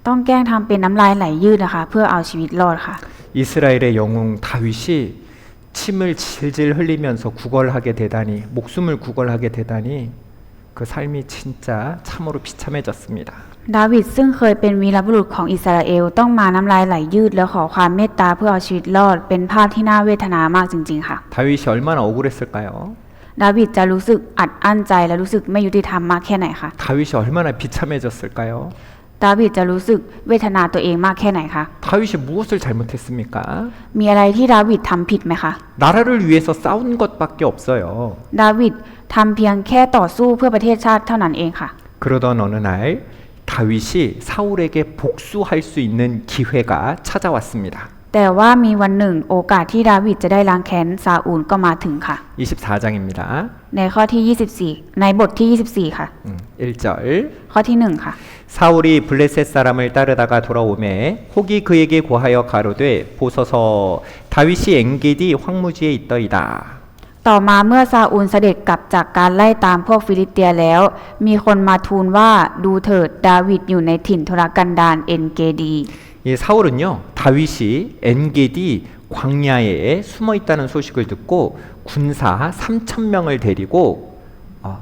ต้องแกล้งทำเป็นน้ำลายไหลยืดนะคะเพื่อเอาชีวิตรอดค่ะ
이스라엘의 영웅 다윗이 침을 질질 흘리면서 구걸하게 되다니, 목숨을 구걸하게 되다니 그 삶이 진짜 참으로 비참해졌습니다.
ดาวิดซึ่งเคยเป็นวีรบุรุษของอิสราเอลต้องมาน้ำลายไหลยืดแล้วขอความเมตตาเพื่อเอาชีวิตรอดเป็นภาพที่น่าเวทนามากจริงๆค่ะ
다윗이 얼마나 억울했을까요?
ดาวิดจะรู้สึกอัดอั้นใจและรู้สึกไม่ยุติธรรมมากแค่ไหนคะ
다윗이 얼마나 비참해졌을까요?
ดาวิดจะรู้สึกเวทนาตัวเองมากแค่ไหนคะ
다윗이 무엇을 잘못했습니까?
มีอะไรที่ดาวิดทำผิดไหมคะ
나라를 위해서 싸운 것밖에 없어요.
ดาวิดทำเพียงแค่ต่อสู้เพื่อประเทศชาติเท่านั้นเองค่ะ
그러던 어느 날 다윗이 사울에게 복수할 수 있는 기회가 찾아왔습니다.
แต่ว่ามีวันหนึ่งโอกาสที่ดาวิดจะได้ล้างแค้นซาอูลก็มาถึงค่ะ
24장입니다.
ในข้อที่ 24 ในบทที่ 24 ค่ะ
1절
ข้อที่ 1 ค่ะ
사울이 블레셋 사람을 따르다가 돌아오매 혹이 그에게 고하여 가로되 보소서 다윗이 엔게디 황무지에 있더이다.
ต่อมาเมื่อซาอูลเสด็จกลับจากการไล่ตามพวกฟิลิสเตียแล้ว มีคนมาทูลว่าดูเถิดดาวิดอยู่ในถิ่นทุรกันดารเอ็นเกดี
이 사울은요 다윗이 엔게디 광야에 숨어 있다는 소식을 듣고 군사 3,000명을 데리고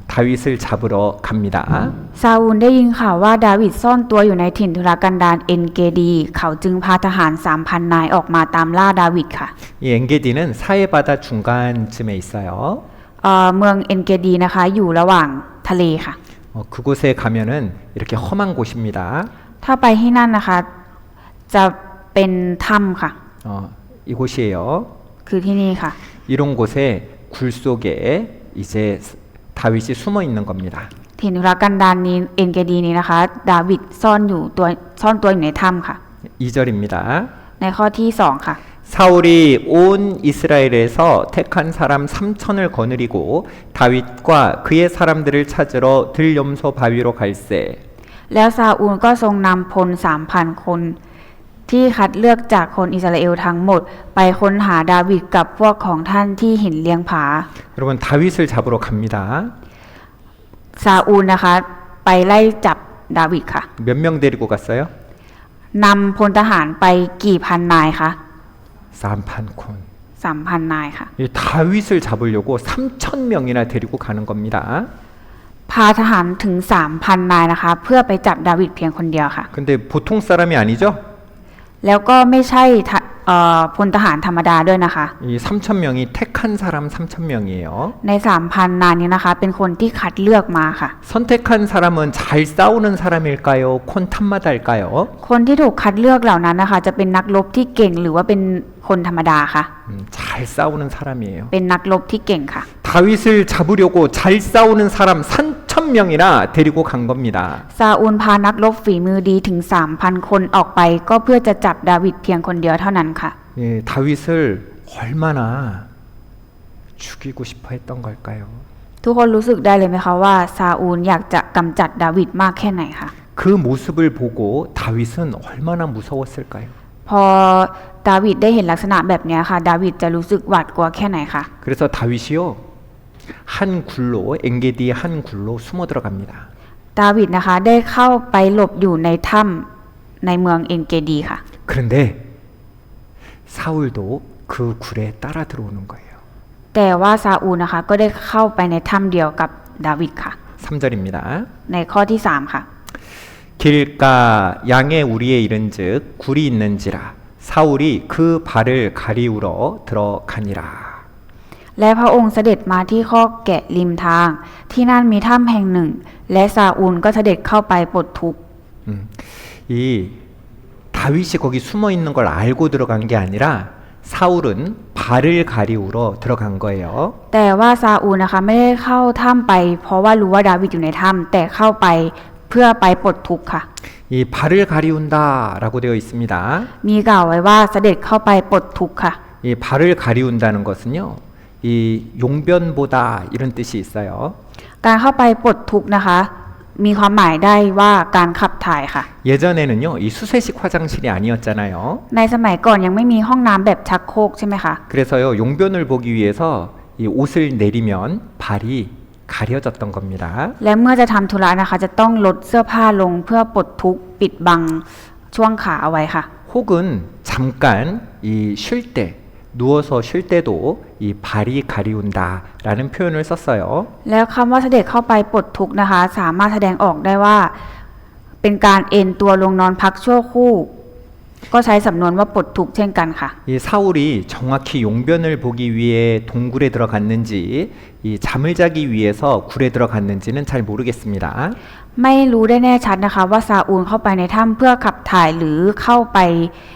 다윗을 잡으러 갑니다.
ซาอูลได้ยินข่าวว่าดาวิดซ่อนตัวอยู่ในถิ่นทุรกันดารเอ็นเกดี เขาจึงพาทหาร 3,000 นายออกมาตามล่าดาวิดค่ะ
이 엔게디는 사해바다 중간쯤에 있어요.
เมืองเอ็นเกดีนะคะอยู่ระหว่างทะเลค่ะ
그곳에 가면은 이렇게 험한 곳입니다.
ถ้าไปที่นั่นนะคะจะเป็นถ้ำค่ะ
이곳이에요.
คือที่นี่ค่ะ
이런 곳에 굴 속에 이제 다윗이 숨어 있는 겁니다.
ถิ่นทุรกันดารนี้เอ็นเกดีนี้นะคะดาวิดซ่อนตัวอยู่ในถ้ำค่ะ
2절입니다.
ในข้อที่2ค่ะ
사울이 온 이스라엘에서 택한 사람 3천을 거느리고 다윗과 그의 사람들을 찾으러 들염소 바위로 갈새
แล้วซาอูลก็ทรงนำพล 3,000 คนที่คัดเลือกจากคนอิสราเอลทั้งหมดไปค้นหาดาวิดกับพวกของท่านที่หินเลียงผา
여러분 다윗을 잡으러 갑니다.
ซาอูลนะคะไปไล่จับดาวิดค่ะ
몇 명 데리고 갔어요?
นำพลทหารไปกี่พันนายคะ
3,000콘.
3,000 นายค่ะ
이 다윗을 잡으려고 3,000명이나 데리고 가는 겁니다.
พาทหารถึง 3,000 นายนะคะเพื่อไปจับดาวิดเพียงคนเดียวค่ะ
근데 보통 사람이 아니죠?
แล้วก็ไม่ใช่พลทหารธรรมดาด้วยนะคะ
이 3,000명이 택한 사람 3,000명이에요.
ใน 3,000 นายนี้นะคะเป็นคนที่คัดเลือกมาค่ะ
선택한 사람은 잘 싸우는 사람일까요? 콘탄마다일까요?
คนที่ถูกคัดเลือกเหล่านั้นนะคะจะเป็นนักรบที่เก่งหรือว่าเป็นคนธรรมดาคะ
잘 싸우는 사람이에요.
เป็นนักรบที่เก่งค่ะ
다윗을 잡으려고 잘 싸우는 사람 3,000명이나 데리고 간 겁니다.
ซาอูลพานักรบฝีมือดีถึง 3,000 คนออกไปก็เพื่อจะจับดาวิดเพียงคนเดียวเท่านั้นค่ะ
예, 다윗을 얼마나 죽이고 싶어 했던 걸까요?
ทุกคนรู้สึกได้เลยไหมคะว่าซาอูลอยากจะกำจัดดาวิดมากแค่ไหนคะ
그 모습을 보고 다윗은 얼마나 무서웠을까요?
พอดาวิดได้เห็นลักษณะแบบนี้ค่ะ ดาวิดจะรู้สึกหวาดกลัวแค่ไหนคะ
그래서 다윗이요 한 굴로 엔게디 한 굴로 숨어 들어갑니다.
ดาวิดนะคะได้เข้าไปหลบอยู่ในถ้ำในเมืองเอ็นเกดีค่ะ
그런데 사울도 그 굴에 따라 들어오는 거예요.
แต่ว่าซาอูลนะคะก็ได้เข้าไปในถ้ำเดียวกับดาวิดค่ะ
3절입니다.
ในข้อที่3ค่ะ
길가 양의 우리에 이른즉 굴이 있는지라 사울이 그 발을 가리우러 들어가니라.
และพระองค์เสด็จมาที่คอกแกะริมทางที่นั่นมีถ้ำแห่งหนึ่ง และซาอูลก็เสด็จเข้าไปปลดทุกข์
이 다윗이 거기 숨어 있는 걸 알고 들어간 게 아니라 사울은 발을 가리우러 들어간 거예요.
แต่ว่าซาอูลนะคะไม่ได้เข้าถ้ำไปเพราะว่ารู้ว่าดาวิดอยู่ในถ้ำแต่เข้าไปเพื่อไปปลดทุกข์ค่ะ
이 발을 가리운다라고 되어 있습니다.
มีกล่าวไว้ว่าเสด็จเข้าไปปลดทุกข์ค่ะ
이 발을 가리운다는 것은요. 이 용변보다 이런 뜻이 있어요.
การเข้าไปปลดทุกข์นะคะ มีความหมายได้ว่าการขับถ่ายค่ะ
예전에는요. 이 수세식 화장실이 아니었잖아요.
ในสมัยก่อนยังไม่มีห้องน้ำแบบชักโครกใช่ไหมคะ
그래서요. 용변을 보기 위해서 이 옷을 내리면 발이 가려졌던 겁니다.
และเมื่อจะทำธุระนะคะจะต้องลดเสื้อผ้าลงเพื่อปลดทุกข์ปิดบังช่วงขาเอาไว้ค่ะ
혹은 잠깐 이 쉴 때 누워서 쉴 때도 이 발이 가리운다라는 표현을 썼어요.
แล้วคำว่าเสด็จเข้าไปปลดทุกข์นะคะ สามารถแสดงออกได้ว่า เป็นการเอนตัวลงนอนพักชั่วครู่ ก็ใช้สำนวนว่าปลดทุกข์เช่นกันค่ะ
이 사울이 정확히 용변을 보기 위해 동굴에 들어갔는지 이 잠을 자기 위해서 굴에 들어갔는지는 잘 모르겠습니다.
ไม่รู้ได้แน่ชัดนะคะ ว่าซาอูลเข้าไปในถ้ำเพื่อขับถ่ายหรือเข้าไป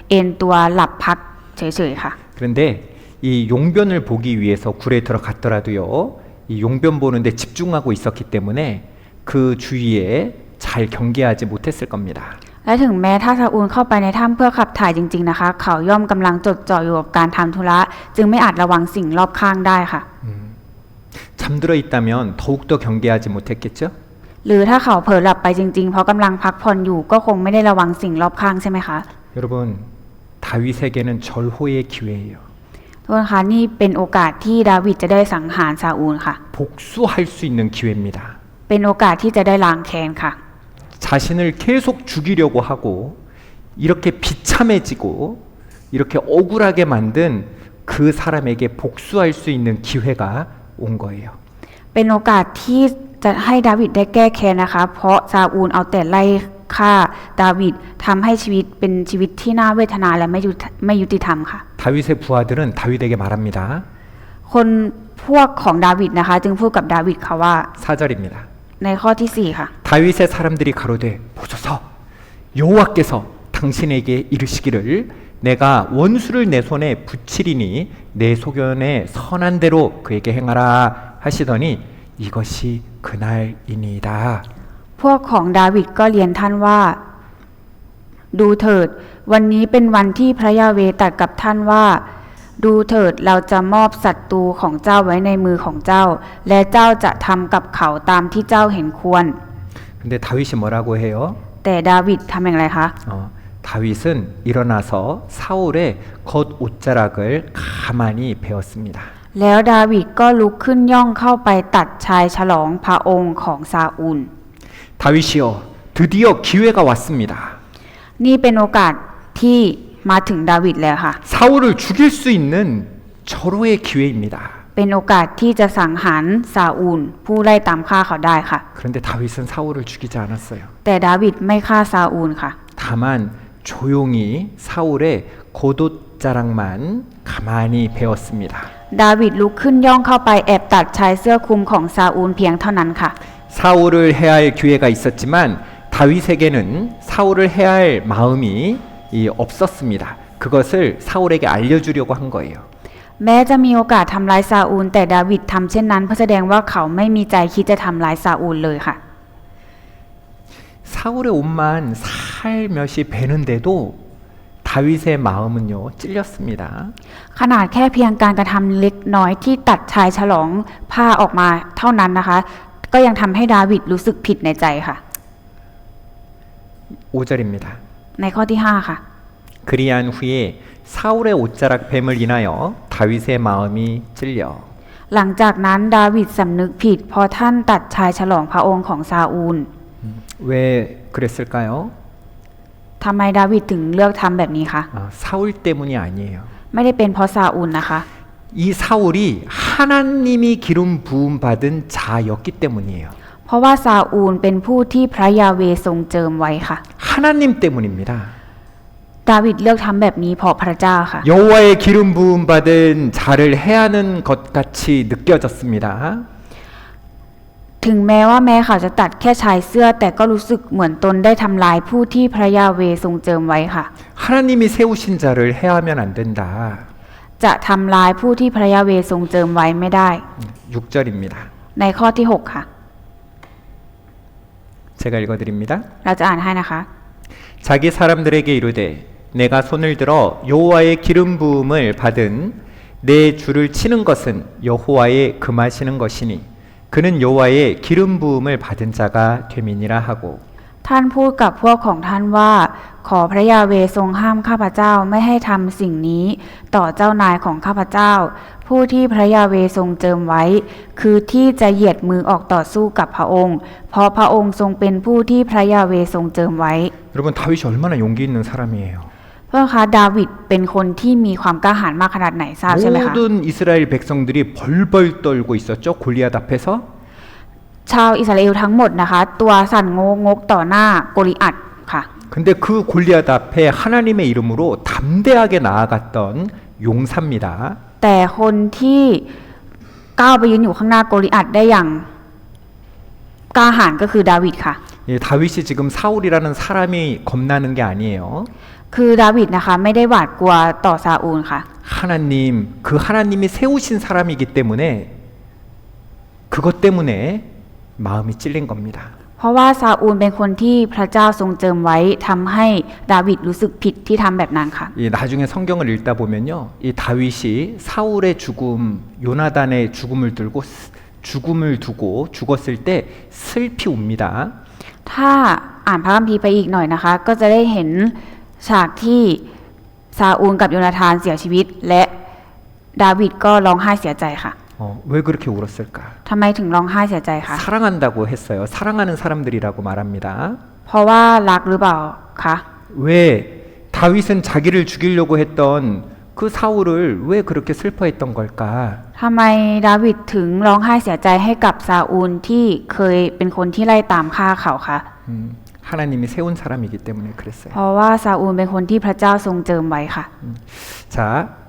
เอนตัวหลับพักเฉยๆค่ะ
그런데 이 용변을 보기 위해서 굴에 들어갔더라도요. 이 용변 보는데 집중하고 있었기 때문에 그 주위에 잘 경계하지 못했을 겁니다.
และถึงแม้ถ้าซาอูลเข้าไปในถ้ำเพื่อขับถ่ายจริงๆนะคะ เขาย่อมกำลังจดจ่ออยู่กับการทำธุระจึงไม่อาจระวังสิ่งรอบข้างได้ค่ะ
잠들어 있다면 더욱더 경계하지 못했겠죠?
หรือถ้าเขาเผลอหลับไปจริงๆเพราะกำลังพักผ่อนอยู่ก็คงไม่ได้ระวังสิ่งรอบข้างใช่ไหมคะ
여러분 다윗에게는 절호의 기회예요.
ทุกคนคะนี่เป็นโอกาสที่ดาวิดจะได้สังหารซาอูลค่ะ
복수할 수 있는 기회입니다.
เป็นโอกาสที่จะได้ล้างแค้นค่ะ
자신을 계속 죽이려고 하고 이렇게 비참해지고 이렇게 억울하게 만든 그 사람에게 복수할 수 있는 기회가 온 거예요.
เป็นโอกาสที่จะให้ดาวิดได้แก้แค้นนะคะ เพราะซาอูลเอาแต่ไล่ฆ่าดาวิดทำให้ชีวิตเป็นชีวิตที่น่าเวทนาและไม่ยุติธรรมค่ะ
다윗의 부하들은 다윗에게 말합니다.
คนพวกของดาวิดนะคะ จึงพูดกับดาวิดค่ะว่า
4절입니다.
ในข้อที่ 4 ค่ะ
다윗의 사람들이 가로되 보소서 여호와께서 당신에게 이르시기를 내가 원수를 내 손에 붙이리니 내 소견에 선한 대로 그에게 행하라 하시더니 이것이 그날이니이다.
พวกของดาวิดก็เรียนท่านว่า ดูเถิดวันนี้เป็นวันที่พระยาเวตรัสกับท่านว่า ดูเถิดเราจะมอบศัตรูของเจ้าไว้ในมือของเจ้า และเจ้าจะทำกับเขาตามที่เจ้าเห็นควร
근데 다윗이 뭐라고 해요?
แต่ดาวิดทำอย่างไรคะ
다윗은 일어나서 사울의 겉 옷자락을 가만히 베었습니다.
แล้วดาวิดก็ลุกขึ้นย่องเข้าไปตัดชายฉลองพระองค์ของซาอูล
다윗이여 드디어 기회가 왔습니다.
นี่เป็นโอกาสที่มาถึงดาวิดแล้วค่ะ
사울을 죽일 수 있는 절호의 기회입니다.
เป็นโอกาสที่จะสังหารซาอูลผู้ไล่ตามฆ่าเขาได้ค่ะ
그런데 다윗은 사울을 죽이지 않았어요.
แต่ดาวิดไม่ฆ่าซาอูลค่ะ
다만 조용히 사울의 겉옷자락만 가만히 베었습니다.
ดาวิดลุกขึ้นย่องเข้าไปแอบตัดชายเสื้อคลุมของซาอูลเพียงเท่านั้นค่ะ
사울을 해야 할 기회가 있었지만 다윗에게는 사울을 해야 할 마음이 없었습니다. 그것을 사울에게 알려주려고 한 거예요.
แม้จะมีโอกาสทำร้ายซาอูลแต่ดาวิดทำเช่นนั้นเพื่อแสดงว่าเขาไม่มีใจคิดจะทำร้ายซาอูลเลยค่ะ
사울의 옷만 살며시 베는데도 다윗의 마음은요 찔렸습니다.
ขนาดแค่เพียงการกระทำเล็กน้อยที่ตัดชายฉลองผ้าออกมาเท่านั้นนะคะ ก็ยังทำให้ดาวิดรู้สึกผิดในใจค่ะ
5절입니다.
ในข้อที่ 5 ค่ะ
그리한 후에 사울의 옷자락 뱀을 인하여 다윗의 마음이 찔려
หลังจากนั้นดาวิดสำนึกผิดเพราะท่านตัดชายฉลองพระองค์ของซาอูล
왜 그랬을까요?
ทำไมดาวิดถึงเลือกทำแบบนี้คะ
사울 때문이 아니에요.
ไม่ได้เป็นเพราะซาอูลนะคะ
이 사울이 하나님이 기름 부음 받은 자였기 때문이에요.
เพราะว่าซาอูลเป็นผู้ที่พระยาเวทรงเจิมไว้ค่ะ
하나님 때문입니다.
ดาวิดเลือกทำแบบนี้เพราะพระเจ้าค่ะ
여호와의 기름 부음 받은 자를 해하는 것 같이 느껴졌습니다.
ถึงแม้ว่าเขาจะตัดแค่ชายเสื้อแต่ก็รู้สึกเหมือนตนได้ทำลายผู้ที่พระยาเวทรงเจิมไว้ค่ะ
하나님이 세우신 자를 해하면 안 된다.
จะทำลายผู้ที่พระยาเวทรงเจิมไว้ไม่ได้
6절입니다.
ในข้อที่ 6 ค่ะ
제가 읽어드립니다.
เราจะอ่านให้นะคะ
자기 사람들에게 이르되 내가 손을 들어 여호와의 기름 부음을 받은 내 주를 치는 것은 여호와의 금하시는 것이니 그는 여호와의 기름 부음을 받은 자가 됨이니라 하고
ท่านพูดกับพวกของท่านว่า ขอพระยาเวทรงห้ามข้าพเจ้าไม่ให้ทำสิ่งนี้ต่อเจ้านายของข้าพเจ้า ผู้ที่พระยาเวทรงเจิมไว้ คือที่จะเหยียดมือออกต่อสู้กับพระองค์ เพราะพระองค์ทรงเป็นผู้ที่พระยาเวทรงเจิมไว้
여러분 다윗이 얼마나 용기 있는 사람이에요.
เพื่อนคะดาวิดเป็นคนที่มีความกล้าหาญมากขนาดไหนทราบใช่ไหมคะ
모든 이스라엘 백성들이 벌벌 떨고 있었죠. 골리앗 앞에서.
ชาวอิสราเอลทั้งหมดนะคะ ตัวสั่นงกต่อหน้าโกลิอัตค่ะ
근데 그 골리앗 앞에 하나님의 이름으로 담대하게 나아갔던 용사입니다.
แต่คนที่ก้าวไปยืนอยู่ข้างหน้าโกลิอัตได้อย่างกล้าหาญก็คือดาวิดค่ะ
예, 다윗이 지금 사울이라는 사람이 겁나는 게 아니에요.
คือดาวิดนะคะไม่ได้หวาดกลัวต่อซาอูลค่ะ
하나님, 그 하나님이 세우신 사람이기 때문에 그것 때문에 마음이 찔린 겁니다.
เพราะว่าซาอูลเป็นคนที่พระเจ้าทรงเจิมไว้ทำให้ดาวิดรู้สึกผิดที่ทำแบบนั้นค่ะ
나중에 성경을 읽다 보면요, 이 다윗이 사울의 죽음, 요나단의 죽음을 두고 죽었을 때 슬피 웁니다.
ถ้าอ่านพระคัมภีร์ไปอีกหน่อยนะคะ ก็จะได้เห็นฉากที่ซาอูลกับโยนาธานเสียชีวิตและ ดาวิดก็ร้องไห้เสียใจค่ะ
왜 그렇게 울었을까?
ทำไมถึงร้องไห้เสียใจคะ
사랑한다고 했어요. 사랑하는 사람들이라고 말합니다.
เพราะว่ารักหรือเปล่าคะ
왜 다윗은 자기를 죽이려고 했던 그 사울을 왜 그렇게 슬퍼했던 걸까?
ทำไมดาวิดถึงร้องไห้เสียใจให้กับซาอูลที่เคยเป็นคนที่ไล่ตามฆ่าเขาคะ
하나님이 세운 사람이기 때문에 그랬어요.
เพราะว่าซาอูลเป็นคนที่พระเจ้าทรงเจิมไว้ค่ะ
자,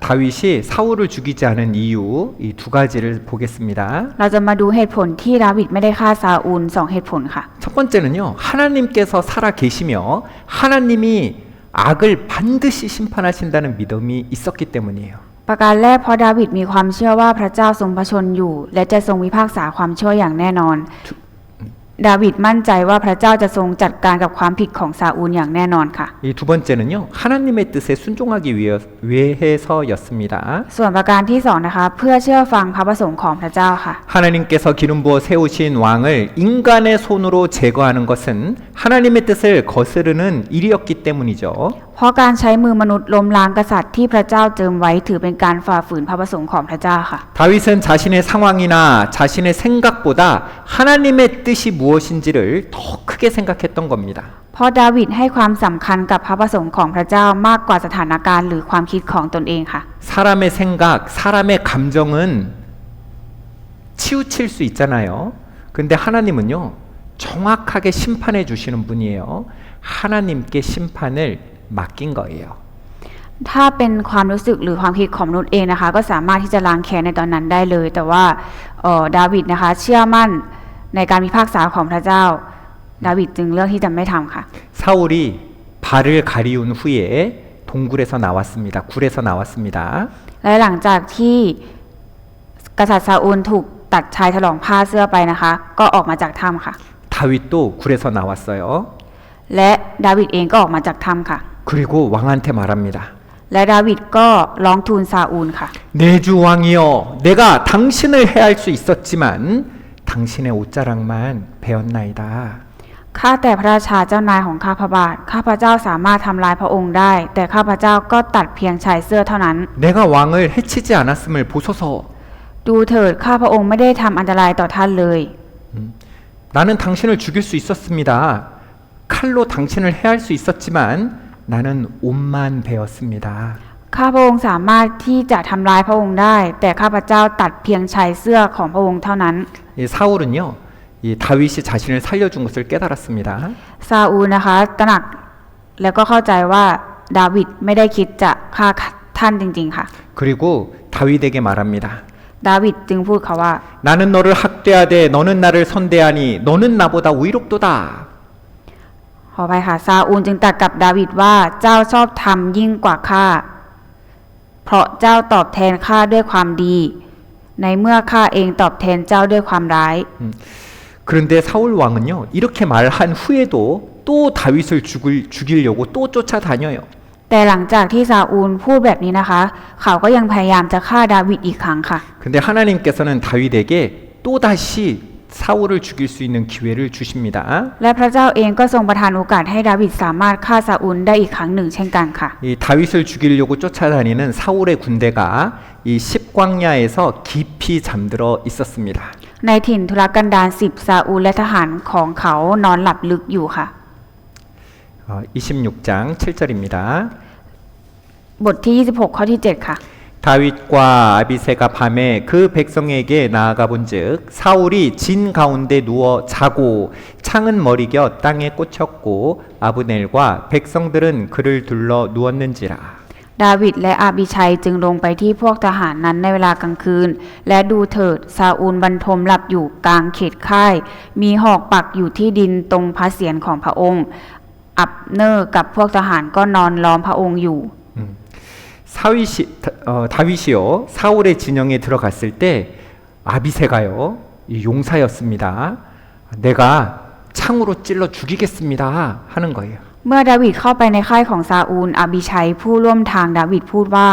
다윗이 사울을 죽이지 않은 이유 이 두 가지를 보겠습니다.
เราจะมาดูเหตุผลที่ดาวิดไม่ได้ฆ่าซาอูล2เหตุผลค่ะ
첫 번째는요. 하나님께서 살아 계시며 하나님이 악을 반드시 심판하신다는 믿음이 있었기 때문이에요.
ประการแรกเพราะดาวิดมีความเชื่อว่าพระเจ้าทรงพระชนอยู่ และจะทรงพิพากษาความชั่วอย่างแน่นอน ดาวิดมั่นใจว่าพระเจ้าจะทรงจัดการกับความผิดของซาอูลอย่างแน่นอนค่ะ
이 두 번째는요. 하나님의 뜻에 순종하기 위해서였습니다.
ส่วนประการที่2นะคะเพื่อเชื่อฟังพระประสงค์ของพระเจ้าค่ะ
하나님께서 기름 부어 세우신 왕을 인간의 손으로 제거하는 것은 하나님의 뜻을 거스르는 일이었기 때문이죠.
เพราะการใช้มือมนุษย์ล้มล้างกษัตริย์ที่พระเจ้าเจิมไว้ถือเป็นการฝ่าฝืนพระประสงค์ของพระเจ้าค่ะ
다윗은 자신의 상황이나 자신의 생각보다 하나님의 뜻이 무엇인지를 더 크게 생각했던 겁니다.
เพราะดาวิดให้ความสำคัญกับพระประสงค์ของพระเจ้ามากกว่าสถานการณ์หรือความคิดของตนเองค่ะ
사람의 생각, 사람의 감정은 치우칠 수 있잖아요. 근데 하나님은요, 정확하게 심판해 주시는 분이에요. 하나님께 심판을 맡긴 거예요.
ถ้าเป็นความรู้สึกหรือความคิดของมนุษย์เองนะคะก็สามารถที่จะล้างแค้นในตอนนั้นได้เลย แต่ว่าดาวิดนะคะเชื่อมั่นในการพิพากษาของพระเจ้า ดาวิดจึงเลือกที่จะไม่ทำค่ะ
사울이 발을 가리운 후에 동굴에서 나왔습니다. 굴에서 나왔습니다.
และหลังจากที่กษัตริย์ซาอูลถูกตัดชายถลองผ้าเสื้อไปนะคะก็ออกมาจากถ้ำค่ะ
다윗도 굴에서 나왔어요.
และดาวิดเองก็ออกมาจากถ้ำค่ะ
그리고 왕한테 말합니다.
และดาวิดก็ร้องทูลซาอูลค่ะ
내 주 왕이여, 내가 당신을 해할 수 있었지만 당신의 옷자락만 베었나이다.
ข้าแต่พระราชาเจ้านายของข้าพระบาทข้าพระเจ้าสามารถทำลายพระองค์ได้ แต่ข้าพระเจ้าก็ตัดเพียงชายเสื้อเท่านั้น
내가 왕을 해치지 않았음을 보소서.
ดูเถิดข้าพระองค์ไม่ได้ทำอันตรายต่อท่านเลย
나는 당신을 죽일 수 있었습니다. 칼로 당신을 해할 수 있었지만 나는 옷만 베었습니다.
ข้าพระองค์สามารถที่จะทำลายพระองค์ได้ แต่ข้าพระเจ้าตัดเพียงชายเสื้อของพระองค์เท่านั้น
이 사울은요, 이 다윗이 자신을 살려준 것을 깨달았습니다.
ซาอูลนะคะตระหนักแล้วก็เข้าใจว่าดาวิดไม่ได้คิดจะฆ่าท่านจริงๆค่ะ
그리고 다윗에게 말합니다.
ดาวิดจึงพูดค่ะว่า
나는 너를 학대하되 너는 나를 선대하니 너는 나보다 의롭도다.
ขอไปค่ะซาอูลจึงตรัสกับดาวิดว่าเจ้าชอบธรรมยิ่งกว่าข้าเพราะเจ้าตอบแทนข้าด้วยความดี ในเมื่อข้าเองตอบแทนเจ้าด้วยความร้าย
그런데 사울 왕은요, 이렇게 말한 후에도 또 다윗을 죽이려고 또 쫓아다녀요.
แต่หลังจากที่ซาอูลพูดแบบนี้นะคะ เขาก็ยังพยายามจะฆ่าดาวิดอีกครั้งค่ะ
근데 하나님께서는 다윗에게 또다시 사울을 죽일 수 있는 기회를 주십니다.
และพระเจ้าเองก็ทรงประทานโอกาสให้ดาวิดสามารถฆ่าซาอูลได้อีกครั้งหนึ่งเช่นกันค่ะ
이 다윗을 죽이려고 쫓아다니는 사울의 군대가 이 십광야에서 깊이 잠들어 있었습니다.
ในถิ่นทุรกันดาร10ซาอูลและทหารของเขานอนหลับลึกอยู่ค่ะ
26장 7절입니다.
บทที่26ข้อที่7ค่ะ
다윗과 아비새가 밤에 그 백성에게 나아가 본즉 사울이 진 가운데 누워 자고 창은 머리겨 땅에 꽂혔고 아브넬과 백성들은 그를 둘러 누웠는지라.
ดาวิดและอาบิชัยจึงลงไปที่พวกทหารนั้นในเวลากลางคืน และดูเถิดซาอูลบรรทมหลับอยู่กลางเขตค่าย มีหอกปักอยู่ที่ดินตรงพระเศียรของพระองค์ อับเนอร์กับพวกทหารก็นอนล้อมพระองค์อยู่
다윗이요 사울의 진영에 들어갔을 때 아비새가요 이 용사였습니다. 내가 창으로 찔러 죽이겠습니다 하는 거예요.
เมื่อดาวิดเข้าไปในค่ายของซาอูลอาบิชัยผู้ร่วมทางดาวิดพูดว่า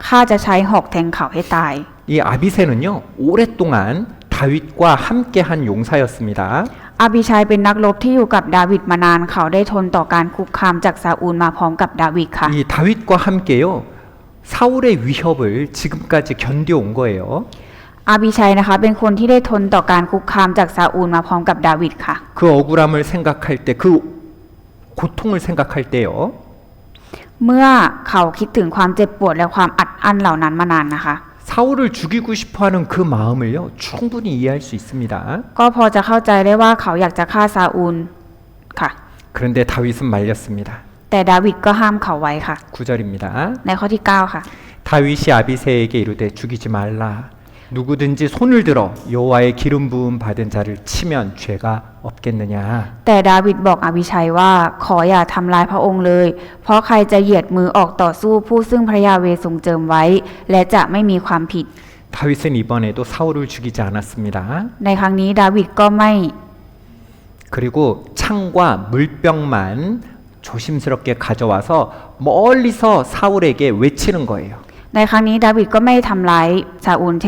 ข้าจะใช้หอกแทงเขาให้ตาย
이 아비새는요 오랫동안 다윗과 함께한 용사였습니다.
อาบิชัยเป็นนักรบที่อยู่กับดาวิดมานานเขาได้ทนต่อการคุกคามจากซาอูลมาพร้อมกับดาวิดค่ะ
이 다윗과 함께요 사울의 위협을 지금까지 견뎌온 거예요.
อาบิชัยนะคะเป็นคนที่ได้ทนต่อการคุกคามจากซาอูลมาพร้อมกับดาวิดค่ะ
그 억울함을 생각할 때, 그 고통을 생각할 때요.
เมื่อเขาคิดถึงความเจ็บปวดและความอัดอั้นเหล่านั้นมานานนะคะ
사울을 죽이고 싶어하는 그 마음을요, 충분히 이해할 수 있습니다.
ก็พอจะเข้าใจได้ว่าเขาอยากจะฆ่าซาอูลค่ะ
그런데 다윗은 말렸습니다.
แต่ดาวิดก็ห้ามเขาไว้ค่ะ
9절입니다.
ในข้อที่9ค่ะ
다윗이 아비새에게 이르되 죽이지 말라. 누구든지 손을 들어 여호와의 기름 부음 받은 자를 치면 죄가 없겠느냐.
แต่ดาวิดบอกอาบิชัยว่าขออย่าทำลายพระองค์เลย เพราะใครจะเหยียดมือออกต่อสู้ผู้ซึ่งพระยาเวห์ทรงเจิมไว้ และจะไม่มีความผิด
다윗은 이번에도 사울을 죽이지 않았습니다.
ในครั้งนี้ดาวิดก็ไม่
그리고 창과 물병만 조심스럽게 가져와서 멀리서 사울에게 외치는 거예요.
ในครั้งนี้ดาวิดก็ไม่ทำร้ายซาอูลเ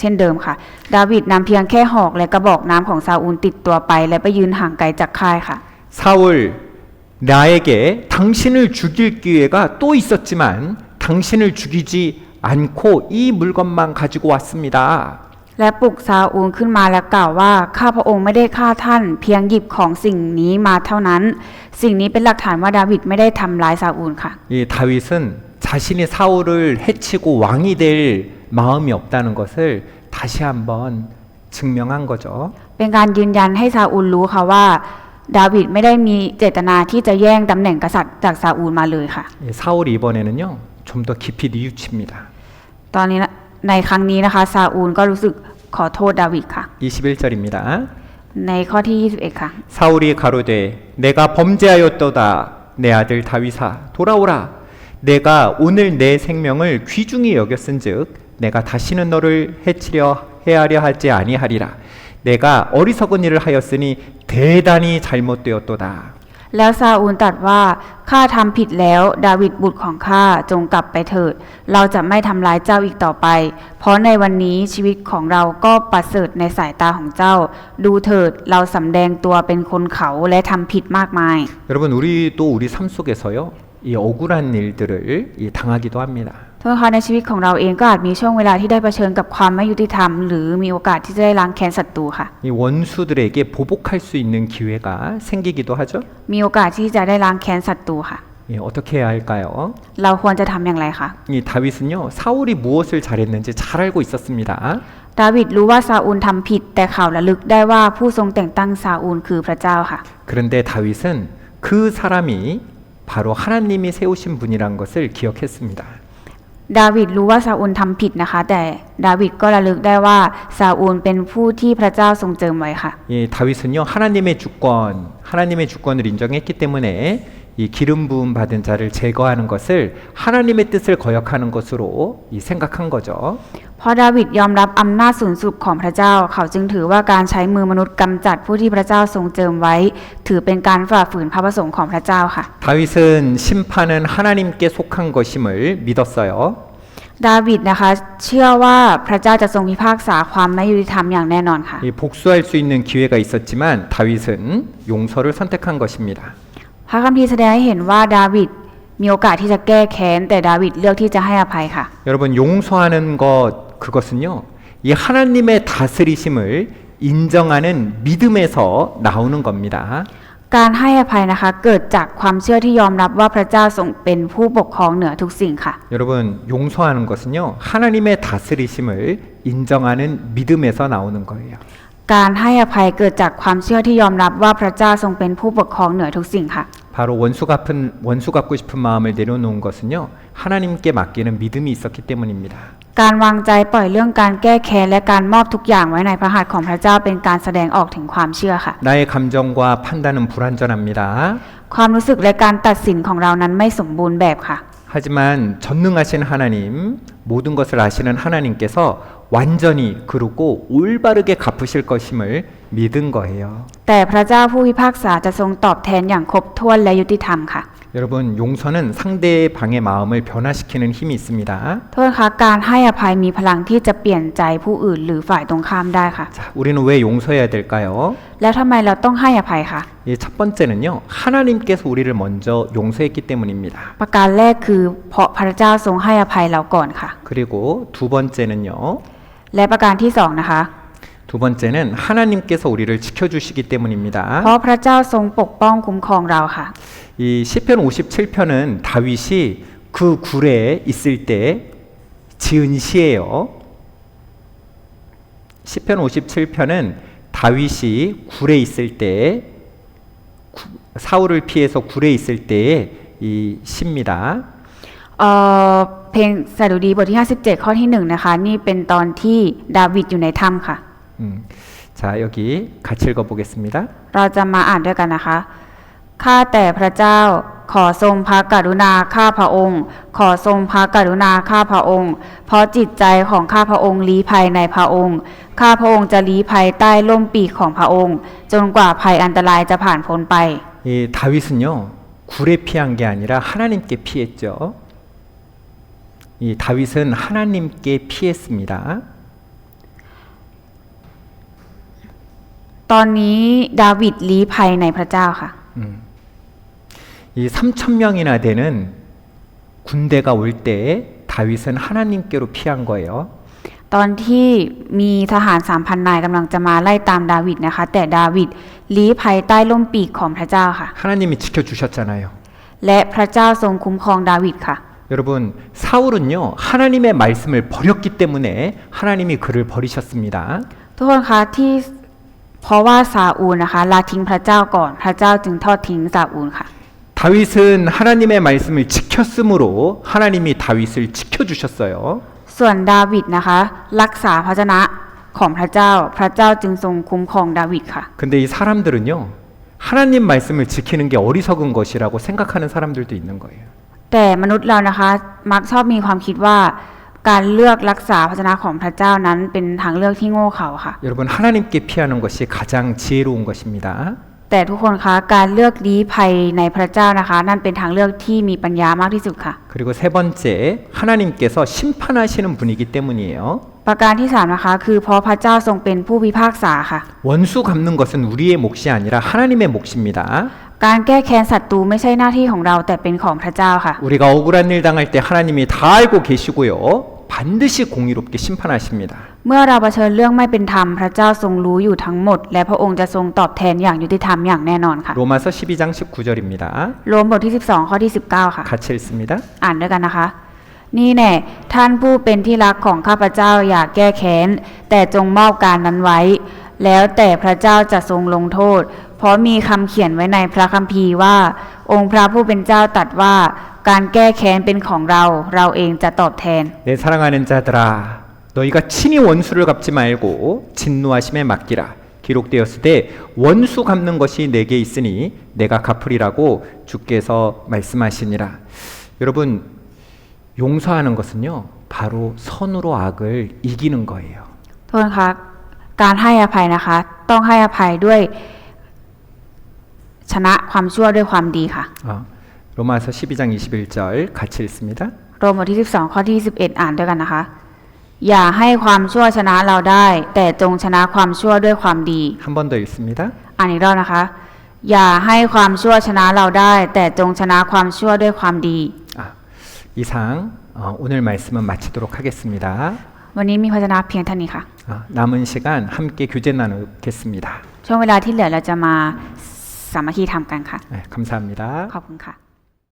ช่นเดิมค่ะ ดาวิดนำเพียงแค่หอกและกระบอกน้ำของซาอูลติดตัวไป และไปยืนห่างไกลจากค่ายค่ะ
사울, 나에게 당신을 죽일 기회가 또 있었지만 당신을 죽이지 않고 이 물건만 가지고 왔습니다.
และปลุกซาอูลขึ้นมาและกล่าวว่าข้าพระองค์ไม่ได้ฆ่าท่านเพียงหยิบของสิ่งนี้มาเท่านั้น สิ่งนี้เป็นหลักฐานว่าดาวิดไม่ได้ทำร้ายซาอูลค่ะ
이 다윗은 자신이 사울을 해치고 왕이 될 마음이 없다는 것을 다시 한번 증명한 거죠.
เป็นการยืนยันให้ซาอูลรู้ค่ะว่าดาวิดไม่ได้มีเจตนาที่จะแย่งตำแหน่งกษัตริย์จากซาอูลมาเลยค่ะ
사울이 이번에는요, 좀 더 깊이 뉘우칩니다.
ตอนนี้ในครั้งนี้นะคะซาอูลก็รู้สึกขอโทษดาวิดค่ะ
21절입니다.
ในข้อที่ 21 ค่ะ
사울이 가로되 내가 범죄하였도다 내 아들 다윗아 돌아오라 내가 오늘 내 생명을 귀중히 여겼은즉 내가 다시는 너를 해치려 해하려 하지 아니하리라 내가 어리석은 일을 하였으니 대단히 잘못되었도다
แล้วซาอูลตรัสว่าข้าทำผิดแล้วดาวิดบุตรของข้าจงกลับไปเถิดเราจะไม่ทำร้ายเจ้าอีกต่อไป เพราะในวันนี้ชีวิตของเราก็ประเสริฐในสายตาของเจ้า ดูเถิดเราสำแดงตัวเป็นคนเขาและทำผิดมากมาย
여러분 우리도 우리 삶 속에서요 이 억울한 일들을 당하기도 합니다.
ทุกคนในชีวิตของเราเองก็อาจมีช่วงเวลาที่ได้เผชิญกับความไม่ยุติธรรมหรือมีโอกาสที่จะได้ล้างแค้นศัตรูค่ะ
이 원수들에게 보복할 수 있는 기회가 생기기도 하죠.
มีโอกาสที่จะได้ล้างแค้นศัตรูค่ะ
어떻게 해야 할까요?
เราควรจะทำอย่างไรคะ
이 다윗은요 사울이 무엇을 잘했는지 잘 알고 있었습니다.
ดาวิดรู้ว่าซาอูลทำผิดแต่เขาระลึกได้ว่าผู้ทรงแต่งตั้งซาอูลคือพระเจ้าค่ะ
그런데 다윗은 그 사람이 바로 하나님이 세우신 분이란 것을 기억했습니다.
ดาวิดรู้ว่าซาอูลทำผิดนะคะ แต่ดาวิดก็ระลึกได้ว่าซาอูลเป็นผู้ที่พระเจ้าทรงเจิมไว้ค่ะ
다윗은요 하나님의 주권을 인정했기 때문에 이 기름 부음 받은 자를 제거하는 것을 하나님의 뜻을 거역하는 것으로 생각한 거죠.
เพราะดาวิดยอมรับอำนาจสูงสุดของพระเจ้าเขาจึงถือว่าการใช้มือมนุษย์กำจัดผู้ที่พระเจ้าทรงเจิมไว้ ถือเป็นการฝ่าฝืนพระประสงค์ของพระเจ้าค่ะ
다윗은 심판은 하나님께 속한 것임을 믿었어요.
ดาวิดนะคะเชื่อว่าพระเจ้าจะทรงพิพากษาความไม่ยุติธรรมอย่างแน่นอนค่ะ
복수할 수 있는 기회가 있었지만 다윗은 용서를 선택한 것입니다.
พระคัมภีร์แสดงให้เห็นว่าดาวิดมีโอกาสที่จะแก้แค้นแต่ดาวิดเลือกที่จะให้อภัยค่ะ
여러분 용서하는 것 그것은요 이 하나님의 다스리심을 인정하는 믿음에서 나오는 겁니다.
การให้อภัยนะคะเกิดจากความเชื่อที่ยอมรับว่าพระเจ้าทรงเป็นผู้ปกครองเหนือทุกสิ่งค่ะ
여러분 용서하는 것은요 하나님의 다스리심을 인정하는 믿음에서 나오는 거예요.
การให้อภัยเกิดจากความเชื่อที่ยอมรับว่าพระเจ้าทรงเป็นผู้ปกครองเหนือทุกสิ่งค่ะ
바로 원수 갚고 싶은 마음을 내려놓은 것은요 하나님께 맡기는 믿음이 있었기 때문입니다.
การวางใจปล่อยเรื่องการแก้แค้นและการมอบทุกอย่างไว้ในพระหัตถ์ของพระเจ้าเป็นการแสดงออกถึงความเชื่อค่ะ
나의 감정과 판단은 불완전합니다.
ความรู้สึกและการตัดสินของเรานั้นไม่สมบูรณ์แบบค่ะ
하지만 전능하신 하나님, 모든 것을 아시는 하나님께서 완전히 그르고 올바르게 갚으실 것임을 믿은 거예요.
แต่พระเจ้าผู้พิพากษาจะทรงตอบแทนอย่างครบถ้วนและยุติธรรมค่ะ
여러분 용서는 상대방의 마음을 변화시키는 힘이 있습니다.
โทษคะการให้อภัยมีพลังที่จะเปลี่ยนใจผู้อื่นหรือฝ่ายตรงข้ามได้ค่ะ
자, 우리는 왜 용서해야 될까요?
แล้วทำไมเราต้องให้อภัยคะ
예, 첫 번째는요. 하나님께서 우리를 먼저 용서했기 때문입니다.
ประการแรกคือเพราะพระเจ้าทรงให้อภัยเราก่อนค่ะ
그리고 두 번째는요.
และประการที่สองนะคะ
두 번째는 하나님께서 우리를 지켜주시기
เพ
때문입니다.
ราะพระเจ้าทรงปกป้องคุ้มครองเราค่ะ
이 시편 57편은 다윗이 그 굴에 있을 때 지은 시예요. 시편 57편은 다윗이 굴에 있을 때 사울을 피해서 굴에 있을 때의 이 시입니다.
เพลงสดุดีบทที่ 57 ข้อที่1นะคะนี่เป็นตอนที่ดาวิดอยู่ในถ้ำค่ะ
자 여기 같이 읽어보겠습니다.
เราจะมาอ่านด้วยกันนะคะ ข้าแต่พระเจ้าขอทรงพระกรุณาข้าพระองค์ ขอทรงพระกรุณาข้าพระองค์ เพราะจิตใจของข้าพระองค์ลี้ภัยในพระองค์ ข้าพระองค์จะลี้ภัยใต้ร่มปีกของพระองค์ จนกว่าภัยอันตรายจะผ่านพ้นไป
이 다윗은요 굴에 피한 게 아니라 하나님께 피했죠. 이 다윗은 하나님께 피했습니다.
ตอนนี้ดาวิดลี้ภัยในพระเจ้าค่ะ
이 3,000명이나 되는 군대가 올 때 다윗은 하나님께로 피한 거예요.
ตอนที่มีทหาร 3,000 นายกำลังจะมาไล่ตามดาวิดนะคะ แต่ดาวิดลี้ภัยใต้ร่มปีกของพระเจ้าค่ะ
하나님이 지켜주셨잖아요.
และพระเจ้าทรงคุ้มครองดาวิดค่ะ
여러분 사울은요 하나님의 말씀을 버렸기 때문에 하나님이 그를 버리셨습니다.
ทุกคนคะที่เพราะว่าซาอูลนะคะละทิ้งพระเจ้าก่อนพระเจ้าจึงทอดทิ้งซาอูลค่ะ
다윗은 하나님의 말씀을 지켰으므로 하나님이 다윗을 지켜주셨어요.
ส่วนดาวิดนะคะรักษาพระชนะของพระเจ้าพระเจ้าจึงทรงคุ้มครองดาวิดค่ะ
근데 이 사람들은요 하나님 말씀을 지키는 게 어리석은 것이라고 생각하는 사람들도 있는 거예요.
แต่มนุษย์เรานะคะมักชอบมีความคิดว่าการเลือกรักษาพระชนะของพระเจ้านั้นเป็นทางเลือกที่โง่เขลาค่ะ
여러분 하나님께 피하는 것이 가장 지혜로운 것입니다.
แต่ทุกคนคะการเลือกลี้ภัยในพระเจ้านะคะ นั่นเป็นทางเลือกที่มีปัญญามากที่สุดค่ะ
그리고 세 번째 하나님께서 심판하시는 분이기 때문이에요.
ประการที่3นะคะคือเพราะพระเจ้าทรงเป็นผู้พิพากษาค่ะ
원수 갚는 것은 우리의 몫이 아니라 하나님의 몫입니다.
การแก้แค้นศัตรูไม่ใช่หน้าที่ของเราแต่เป็นของพระเจ้าค่ะ
우리가 억울한 일 당할 때 하나님이 다 알고 계시고요. 반드시 공의롭게 심판하십니다.
เมื่อเราเผชิญเรื่องไม่เป็นธรรมพระเจ้าทรงรู้อยู่ทั้งหมดและพระองค์จะทรงตอบแทนอย่างยุติธรรมอย่างแน่นอนค่ะ
로마서 12장 19절입니다.
โรมบทที่12ข้อที่19ค่ะ
같이 읽습니다.
อ่านด้วยกันนะคะ นี่แน่ท่านผู้เป็นที่รักของข้าพเจ้าอย่าแก้แค้นแต่จงมอบการนั้นไว้ แล้วแต่พระเจ้าจะทรงลงโทษ เพราะมีคำเขียนไว้ในพระคัมภีร์ว่า องค์พระผู้เป็นเจ้าตรัสว่าการแก้แค้นเป็นของเราเราเองจะตอบแทน
내 사랑하는 자들아 너희가 친히 원수를 갚지 말고 진노하심에 맡기라. 기록되었을 때 원수 갚는 것이 내게 있으니 내가 갚으리라고 주께서 말씀하시니라. 여러분 용서하는 것은요 바로 선으로 악을 이기는 거예요.
โทษนะคะการให้อภัยนะคะ ต้องให้อภัยด้วยชนะความชั่วด้วยความดีค่ะ
로마서 12장 21절 같이 읽습니다.
โรมบทที่12ข้อที่11อ่านด้วยกันนะคะ อย่าให้ความชั่วชนะเราได้ แต่จงชนะความชั่วด้วยความดี
한 번 더 읽습니다.
อ่านอีกรอบนะคะ อย่าให้ความชั่วชนะเราได้ แต่จงชนะความชั่วด้วยความดี
이상 오늘 말씀은 마치도록 하겠습니다.
วันนี้มีพระชนะเพียงเท่านี้ค่ะ
남은 시간 함께 교제 나누겠습니다.
ช่วงเวลาที่เหลือเราจะมาสามัคคีธรรมกันค่ะ
네, 감사합니다.
ขอบคุณค่ะ